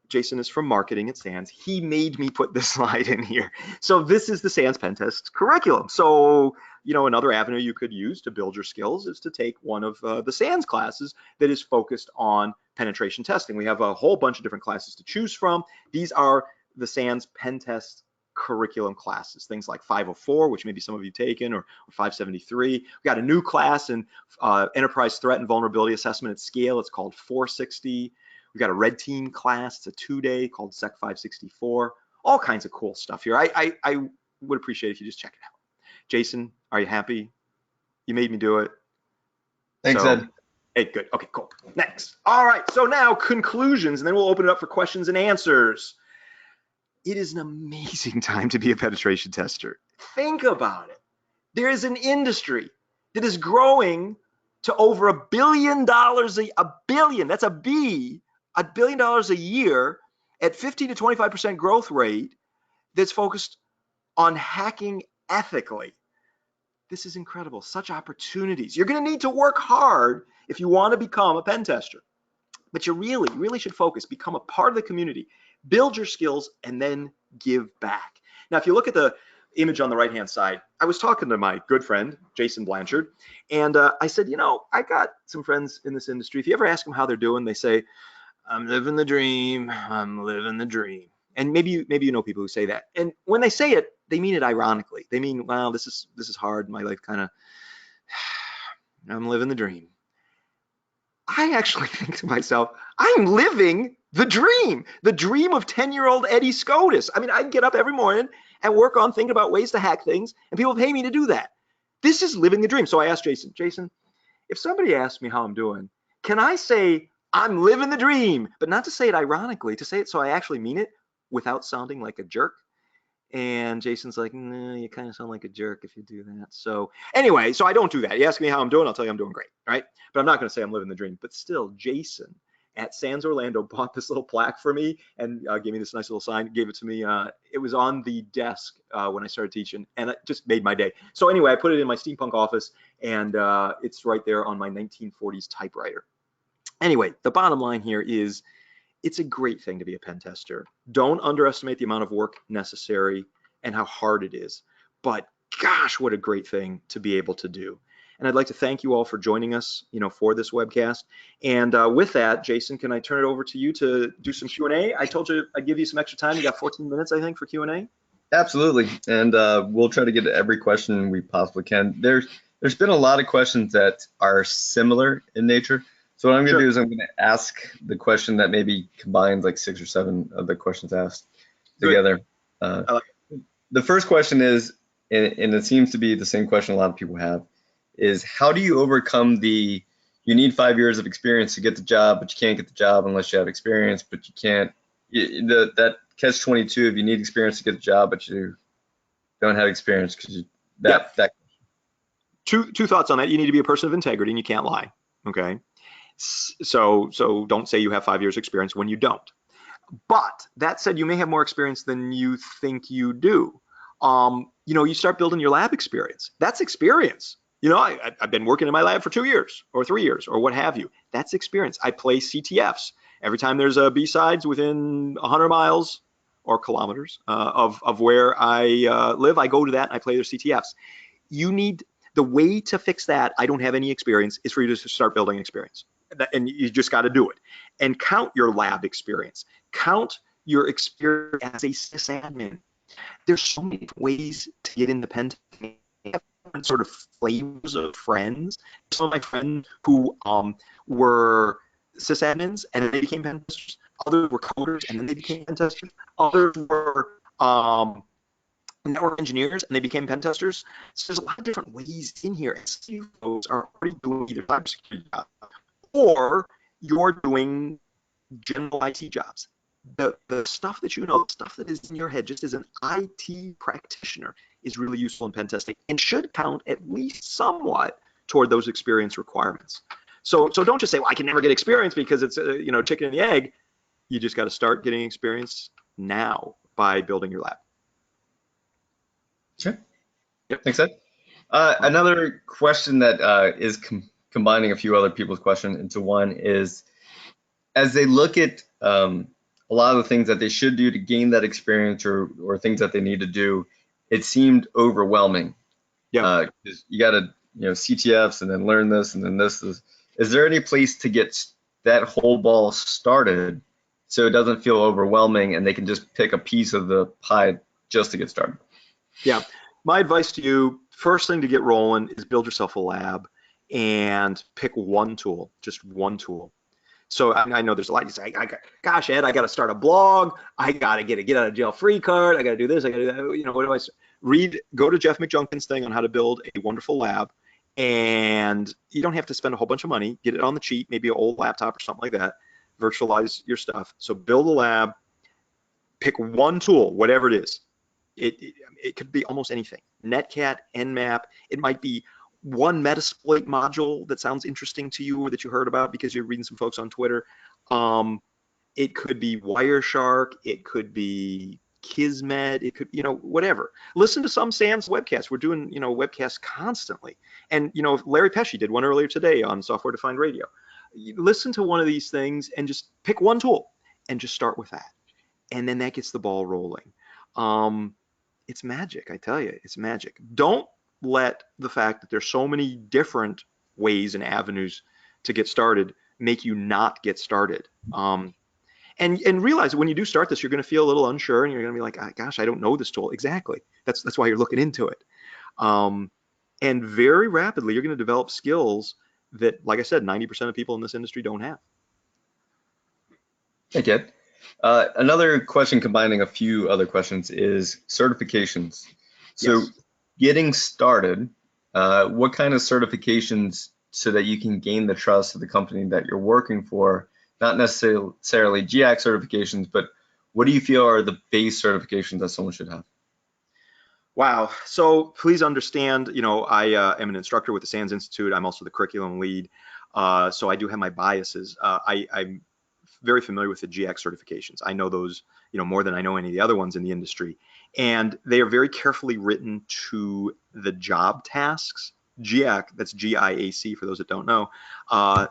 Jason is from marketing at SANS. He made me put this slide in here. So this is the SANS pen test curriculum. So, another avenue you could use to build your skills is to take one of the SANS classes that is focused on penetration testing. We have a whole bunch of different classes to choose from. These are the SANS pen test curriculum classes, things like 504, which maybe some of you taken, or 573. We got a new class in enterprise threat and vulnerability assessment at scale. It's called 460. We've got a red team class. It's a 2-day called Sec 564. All kinds of cool stuff here. I would appreciate if you just check it out. Jason, are you happy? You made me do it. Thanks, Ed. Hey, good. Okay, cool. Next. All right, so now conclusions, and then we'll open it up for questions and answers. It is an amazing time to be a penetration tester. Think about it. There is an industry that is growing to over $1 billion, that's a B, $1 billion a year at 15 to 25% growth rate that's focused on hacking ethically. This is incredible. Such opportunities. You're going to need to work hard if you want to become a pen tester. But you really, really should focus, become a part of the community, build your skills, and then give back. Now, if you look at the image on the right-hand side, I was talking to my good friend, Jason Blanchard, and I said, I got some friends in this industry. If you ever ask them how they're doing, they say, I'm living the dream, I'm living the dream. And maybe you know people who say that. And when they say it, they mean it ironically. They mean, wow, this is hard. My life kind of, I'm living the dream. I actually think to myself, I'm living the dream of 10-year-old Eddie Skoudis. I mean, I get up every morning and work on thinking about ways to hack things, and people pay me to do that. This is living the dream. So I asked Jason, if somebody asks me how I'm doing, can I say I'm living the dream, but not to say it ironically, to say it so I actually mean it without sounding like a jerk? And Jason's like, nah, you kind of sound like a jerk if you do that. So anyway, so I don't do that. You ask me how I'm doing, I'll tell you I'm doing great, right? But I'm not going to say I'm living the dream. But still, Jason at SANS Orlando bought this little plaque for me and gave me this nice little sign, gave it to me. It was on the desk when I started teaching, and it just made my day. So anyway, I put it in my steampunk office, and it's right there on my 1940s typewriter. Anyway, the bottom line here is, it's a great thing to be a pen tester. Don't underestimate the amount of work necessary and how hard it is. But gosh, what a great thing to be able to do. And I'd like to thank you all for joining us, for this webcast. And with that, Jason, can I turn it over to you to do some Q&A? I told you I'd give you some extra time. You got 14 minutes, I think, for Q&A. Absolutely, and we'll try to get to every question we possibly can. There's been a lot of questions that are similar in nature. So what I'm going to do is I'm going to ask the question that maybe combines like 6 or 7 of the questions asked together. The first question is, and it seems to be the same question a lot of people have, is how do you overcome you need 5 years of experience to get the job, but you can't get the job unless you have experience, but you can't, that catch-22 if you need experience to get the job, but you don't have experience because that. Two thoughts on that. You need to be a person of integrity and you can't lie, okay? So don't say you have 5 years experience when you don't. But that said, you may have more experience than you think you do. You start building your lab experience. That's experience. I've been working in my lab for 2 years or 3 years or what have you. That's experience. I play CTFs. Every time there's a B-sides within 100 miles or kilometers of where I live, I go to that and I play their CTFs. The way to fix that, I don't have any experience, is for you to start building experience. And you just got to do it. And count your lab experience. Count your experience as a sysadmin. There's so many ways to get into pen testing. I have different sort of flavors of friends. Some of my friends who were sysadmins and then they became pen testers. Others were coders and then they became pen testers. Others were network engineers and they became pen testers. So there's a lot of different ways in here. And some of you folks are already doing either cybersecurity jobs or you're doing general IT jobs. The stuff that the stuff that is in your head just as an IT practitioner is really useful in pen testing and should count at least somewhat toward those experience requirements. So don't just say, well, I can never get experience because it's chicken and the egg. You just got to start getting experience now by building your lab. Sure. Yep. Thanks, Ed. Another question that is combining a few other people's questions into one is, as they look at a lot of the things that they should do to gain that experience or things that they need to do, it seemed overwhelming. Yeah. You got to, CTFs and then learn this and then this. Is there any place to get that whole ball started so it doesn't feel overwhelming and they can just pick a piece of the pie just to get started? Yeah. My advice to you, first thing to get rolling is build yourself a lab and pick one tool, just one tool. So I know there's a lot you say, gosh, Ed, I got to start a blog. I got to get a get out of jail free card. I got to do this. I got to do that. What do I go to Jeff McJunkin's thing on how to build a wonderful lab. And you don't have to spend a whole bunch of money. Get it on the cheap, maybe an old laptop or something like that. Virtualize your stuff. So build a lab, pick one tool, whatever it is. It could be almost anything. Netcat, Nmap. It might be one Metasploit module that sounds interesting to you or that you heard about because you're reading some folks on Twitter. It could be Wireshark. It could be Kismet. It could, whatever. Listen to some SANS webcasts. We're doing, webcasts constantly. And, Larry Pesci did one earlier today on Software Defined Radio. You listen to one of these things and just pick one tool and just start with that. And then that gets the ball rolling. it's magic. I tell you, it's magic. Don't let the fact that there's so many different ways and avenues to get started make you not get started. And realize that when you do start this, you're going to feel a little unsure, and you're going to be like, gosh, I don't know this tool. Exactly. That's why you're looking into it. And very rapidly, you're going to develop skills that, like I said, 90% of people in this industry don't have. I get. Another question combining a few other questions is certifications. So Yes. getting started, what kind of certifications so that you can gain the trust of the company that you're working for, not necessarily GIAC certifications, but what do you feel are the base certifications that someone should have? Wow. So please understand, I am an instructor with the SANS Institute. I'm also the curriculum lead. So I do have my biases. I'm very familiar with the GIAC certifications. I know those, more than I know any of the other ones in the industry. And they are very carefully written to the job tasks. GIAC, that's GIAC for those that don't know,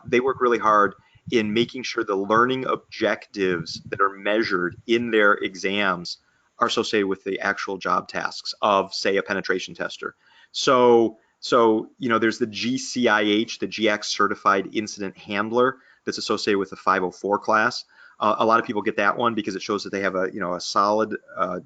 they work really hard in making sure the learning objectives that are measured in their exams are associated with the actual job tasks of, say, a penetration tester. So there's the GCIH, the GIAC Certified Incident Handler, that's associated with the 504 class. A lot of people get that one because it shows that they have a solid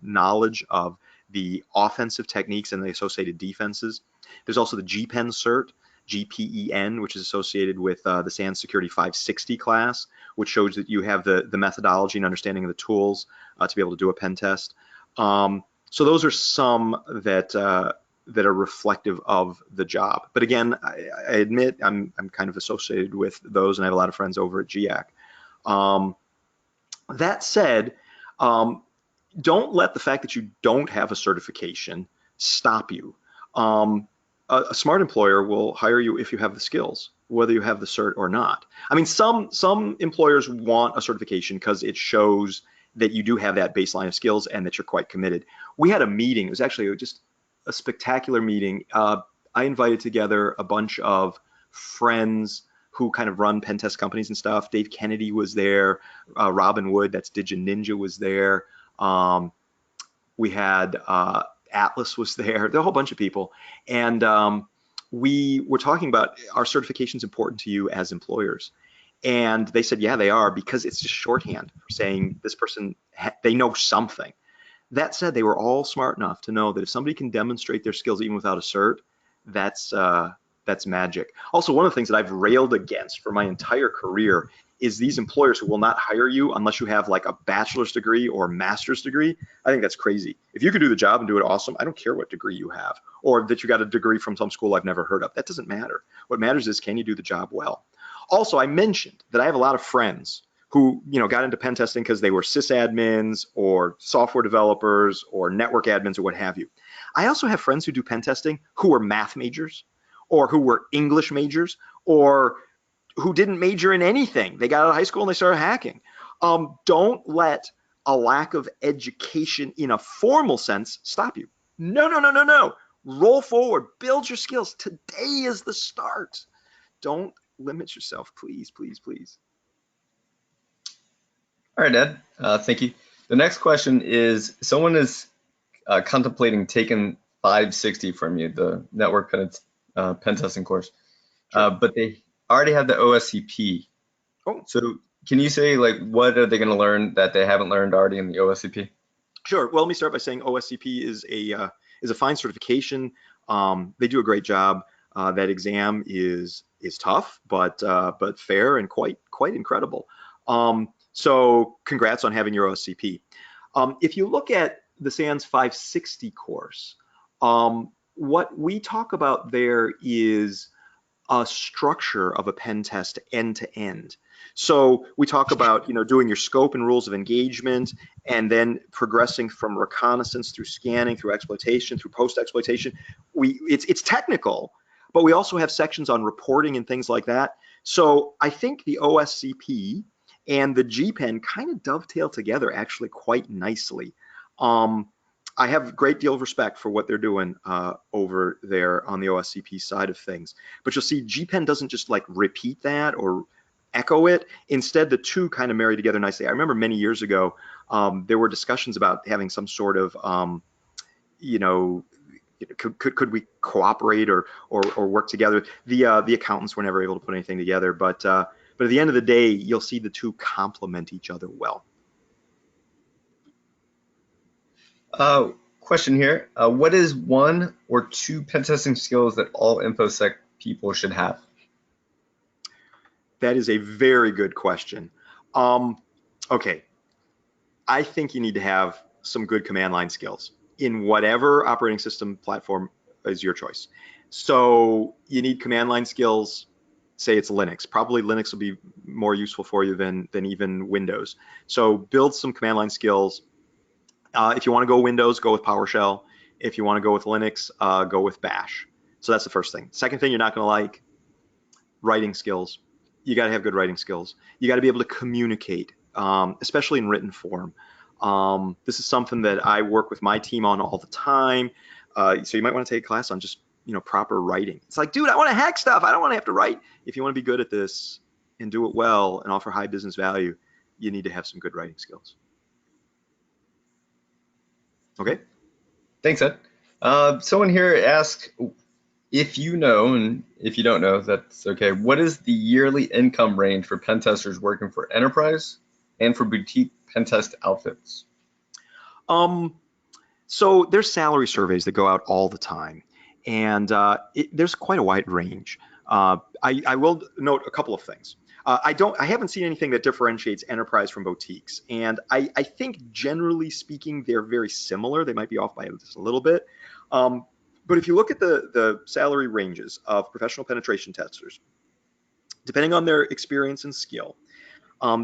knowledge of the offensive techniques and the associated defenses. There's also the GPEN cert, GPEN, which is associated with the SANS Security 560 class, which shows that you have the methodology and understanding of the tools to be able to do a pen test. So those are some that are reflective of the job. But again, I admit I'm kind of associated with those, and I have a lot of friends over at GIAC. That said, don't let the fact that you don't have a certification stop you. A smart employer will hire you if you have the skills, whether you have the cert or not. I mean, some employers want a certification because it shows that you do have that baseline of skills and that you're quite committed. We had a meeting. It was actually just a spectacular meeting. I invited together a bunch of friends who kind of run pen test companies and stuff. Dave Kennedy was there. Robin Wood, that's DigiNinja, was there. We had Atlas was there. There were a whole bunch of people. And we were talking about, are certifications important to you as employers? And they said, yeah, they are, because it's just shorthand for saying this person, they know something. That said, they were all smart enough to know that if somebody can demonstrate their skills even without a cert, that's magic. Also, one of the things that I've railed against for my entire career is these employers who will not hire you unless you have like a bachelor's degree or master's degree. I think that's crazy. If you can do the job and do it awesome, I don't care what degree you have, or that you got a degree from some school I've never heard of. That doesn't matter. What matters is, can you do the job well? Also, I mentioned that I have a lot of friends who got into pen testing because they were sysadmins or software developers or network admins or what have you. I also have friends who do pen testing who were math majors or who were English majors or who didn't major in anything. They got out of high school and they started hacking. Don't let a lack of education in a formal sense stop you. No. Roll forward, build your skills. Today is the start. Don't limit yourself, please. All right, Ed, thank you. The next question is, someone is contemplating taking 560 from you, the network pen testing course, Sure. but they already have the OSCP. Oh. So can you say, like, what are they going to learn that they haven't learned already in the OSCP? Sure. Well, let me start by saying OSCP is a fine certification. They do a great job. That exam is tough, but fair and quite incredible. So congrats on having your OSCP. If you look at the SANS 560 course, what we talk about there is a structure of a pen test end to end. So we talk about doing your scope and rules of engagement, and then progressing from reconnaissance through scanning, through exploitation, through post-exploitation. It's technical, but we also have sections on reporting and things like that. So I think the OSCP and the GPEN kind of dovetail together actually quite nicely. I have a great deal of respect for what they're doing over there on the OSCP side of things. But you'll see GPEN doesn't just like repeat that or echo it. Instead, the two kind of marry together nicely. I remember many years ago, there were discussions about having some sort of you know, could we cooperate or work together? The accountants were never able to put anything together, but at the end of the day, you'll see the two complement each other well. Question here. What is one or two pen testing skills that all InfoSec people should have? That is a very good question. Okay, I think you need to have some good command line skills in whatever operating system platform is your choice. So you need command line skills. Say it's Linux. Probably Linux will be more useful for you than even Windows. So build some command line skills. If you want to go Windows, go with PowerShell. If you want to go with Linux, go with Bash. So that's the first thing. Second thing you're not going to like, writing skills. You got to have good writing skills. You got to be able to communicate, especially in written form. This is something that I work with my team on all the time. So you might want to take a class on just proper writing. It's like, dude, I want to hack stuff. I don't want to have to write. If you want to be good at this and do it well and offer high business value, you need to have some good writing skills. Okay. Thanks, Ed. Someone here asked, if you know, and if you don't know, that's okay. What is the yearly income range for pen testers working for enterprise and for boutique pen test outfits? So there's salary surveys that go out all the time, and there's quite a wide range. I will note a couple of things. I haven't seen anything that differentiates enterprise from boutiques, and I think generally speaking they're very similar. They might be off by just a little bit, but if you look at the salary ranges of professional penetration testers, depending on their experience and skill,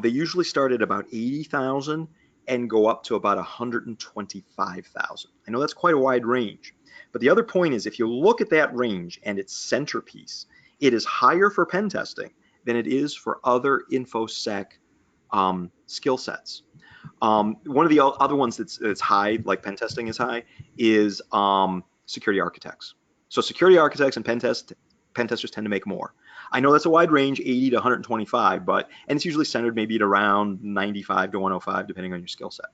they usually start at about 80,000 and go up to about 125,000. I know that's quite a wide range, but the other point is if you look at that range and its centerpiece, it is higher for pen testing than it is for other InfoSec skill sets. One of the other ones that's high, like pen testing is high, is security architects. So security architects and pen testers tend to make more. I know that's a wide range, 80 to 125, and it's usually centered maybe at around 95 to 105, depending on your skill set.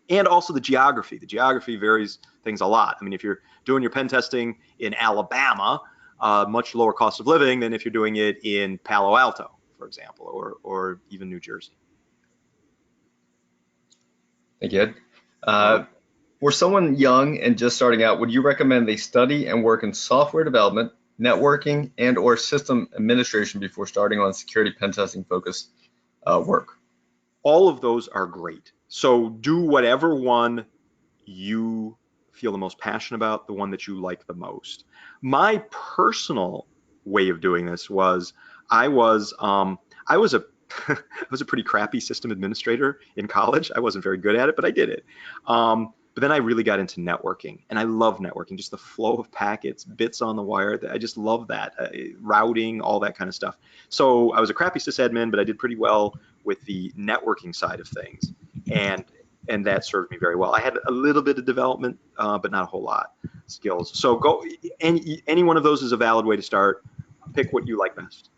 And also the geography. The geography varies things a lot. I mean, if you're doing your pen testing in Alabama, much lower cost of living than if you're doing it in Palo Alto, for example, or even New Jersey. Thank you, Ed. For someone young and just starting out, would you recommend they study and work in software development, networking, and or system administration before starting on security pen testing focused work? All of those are great. So do whatever one you feel the most passionate about, the one that you like the most. My personal way of doing this was I was a I was a pretty crappy system administrator in college. I wasn't very good at it, but I did it. But then I really got into networking, and I love networking, just the flow of packets, bits on the wire. I just love that, routing, all that kind of stuff. So I was a crappy sysadmin, but I did pretty well with the networking side of things, and that served me very well. I had a little bit of development, but not a whole lot skills. So go any one of those is a valid way to start. Pick what you like best.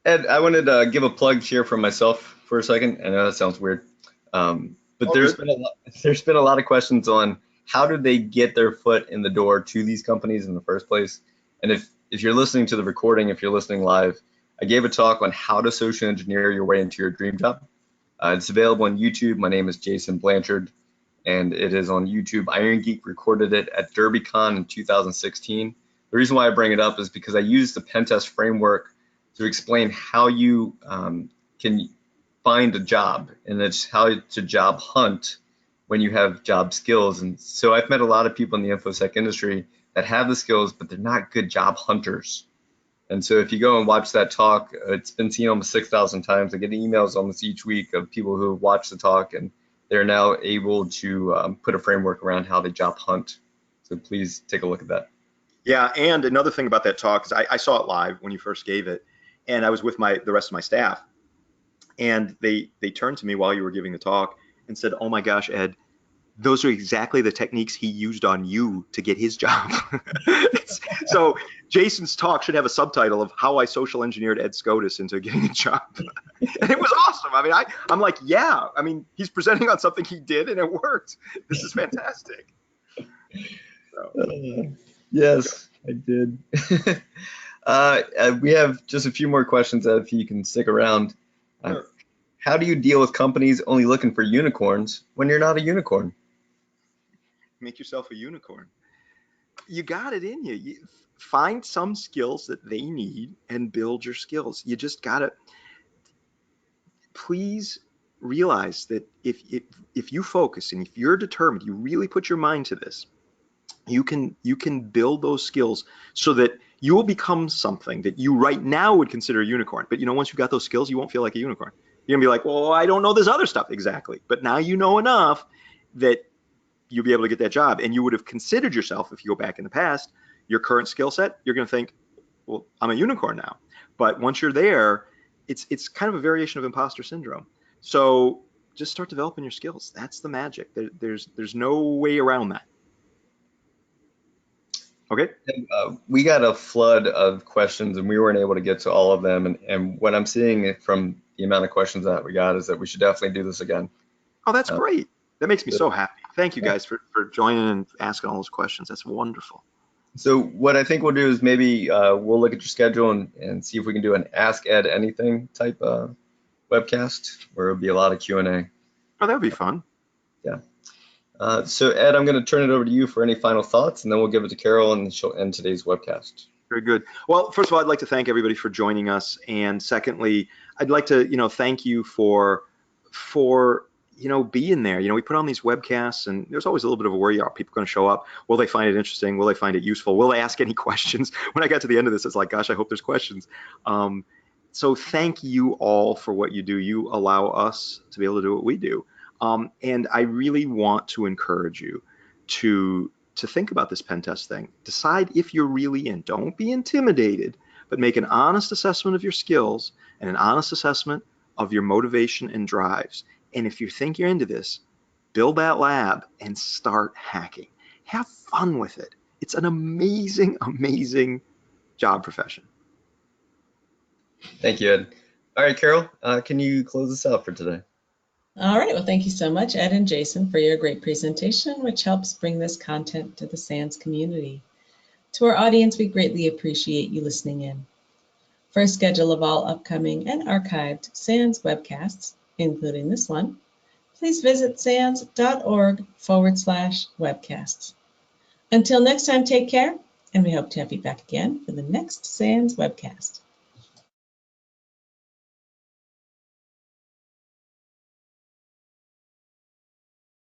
Ed, I wanted to give a plug here for myself for a second. I know that sounds weird, but there's been a lot of questions on how do they get their foot in the door to these companies in the first place. And if you're listening to the recording, if you're listening live, I gave a talk on how to social engineer your way into your dream job. It's available on YouTube. My name is Jason Blanchard, and it is on YouTube. Iron Geek recorded it at DerbyCon in 2016. The reason why I bring it up is because I used the pen test framework to explain how you can find a job, and it's how to job hunt when you have job skills. And so I've met a lot of people in the InfoSec industry that have the skills, but they're not good job hunters. And so if you go and watch that talk, it's been seen almost 6,000 times. I get emails almost each week of people who have watched the talk, and they're now able to put a framework around how they job hunt. So please take a look at that. Yeah, and another thing about that talk is I saw it live when you first gave it, and I was with the rest of my staff, and they turned to me while you were giving the talk and said, "Oh my gosh, Ed, those are exactly the techniques he used on you to get his job. So Jason's talk should have a subtitle of How I Social Engineered Ed Skoudis into Getting a Job. And it was awesome. I mean, I'm like, yeah, I mean, he's presenting on something he did and it worked. This is fantastic. So. Yes, I did. We have just a few more questions, if you can stick around. Sure. How do you deal with companies only looking for unicorns when you're not a unicorn? Make yourself a unicorn. You got it in you. Find some skills that they need and build your skills. You just got to, please realize that if you focus and if you're determined, you really put your mind to this, you can build those skills so that you will become something that you right now would consider a unicorn. But once you've got those skills, you won't feel like a unicorn. You're gonna be like, well, I don't know this other stuff. Exactly. But now you know enough that you'll be able to get that job. And you would have considered yourself, if you go back in the past, your current skill set, you're gonna think, well, I'm a unicorn now. But once you're there, it's kind of a variation of imposter syndrome. So just start developing your skills. That's the magic. There's no way around that. Okay. We got a flood of questions and we weren't able to get to all of them. And what I'm seeing from the amount of questions that we got is that we should definitely do this again. Oh, that's great. That makes me so happy. Thank you guys for joining and asking all those questions. That's wonderful. So what I think we'll do is maybe we'll look at your schedule and see if we can do an Ask Ed Anything type webcast where it'll be a lot of Q&A. Oh, that would be fun. Yeah. So Ed, I'm going to turn it over to you for any final thoughts, and then we'll give it to Carol, and she'll end today's webcast. Very good. Well, first of all, I'd like to thank everybody for joining us, and secondly, I'd like to thank you for being there. We put on these webcasts, and there's always a little bit of a worry: are people going to show up? Will they find it interesting? Will they find it useful? Will they ask any questions? When I got to the end of this, it's like, gosh, I hope there's questions. So thank you all for what you do. You allow us to be able to do what we do. And I really want to encourage you to think about this pen test thing. Decide if you're really in. Don't be intimidated, but make an honest assessment of your skills and an honest assessment of your motivation and drives. And if you think you're into this, build that lab and start hacking. Have fun with it. It's an amazing, amazing job profession. Thank you, Ed. All right, Carol, can you close us out for today? All right, well, thank you so much, Ed and Jason, for your great presentation, which helps bring this content to the SANS community. To our audience, we greatly appreciate you listening in. For a schedule of all upcoming and archived SANS webcasts, including this one, please visit sans.org/webcasts. Until next time, take care, and we hope to have you back again for the next SANS webcast.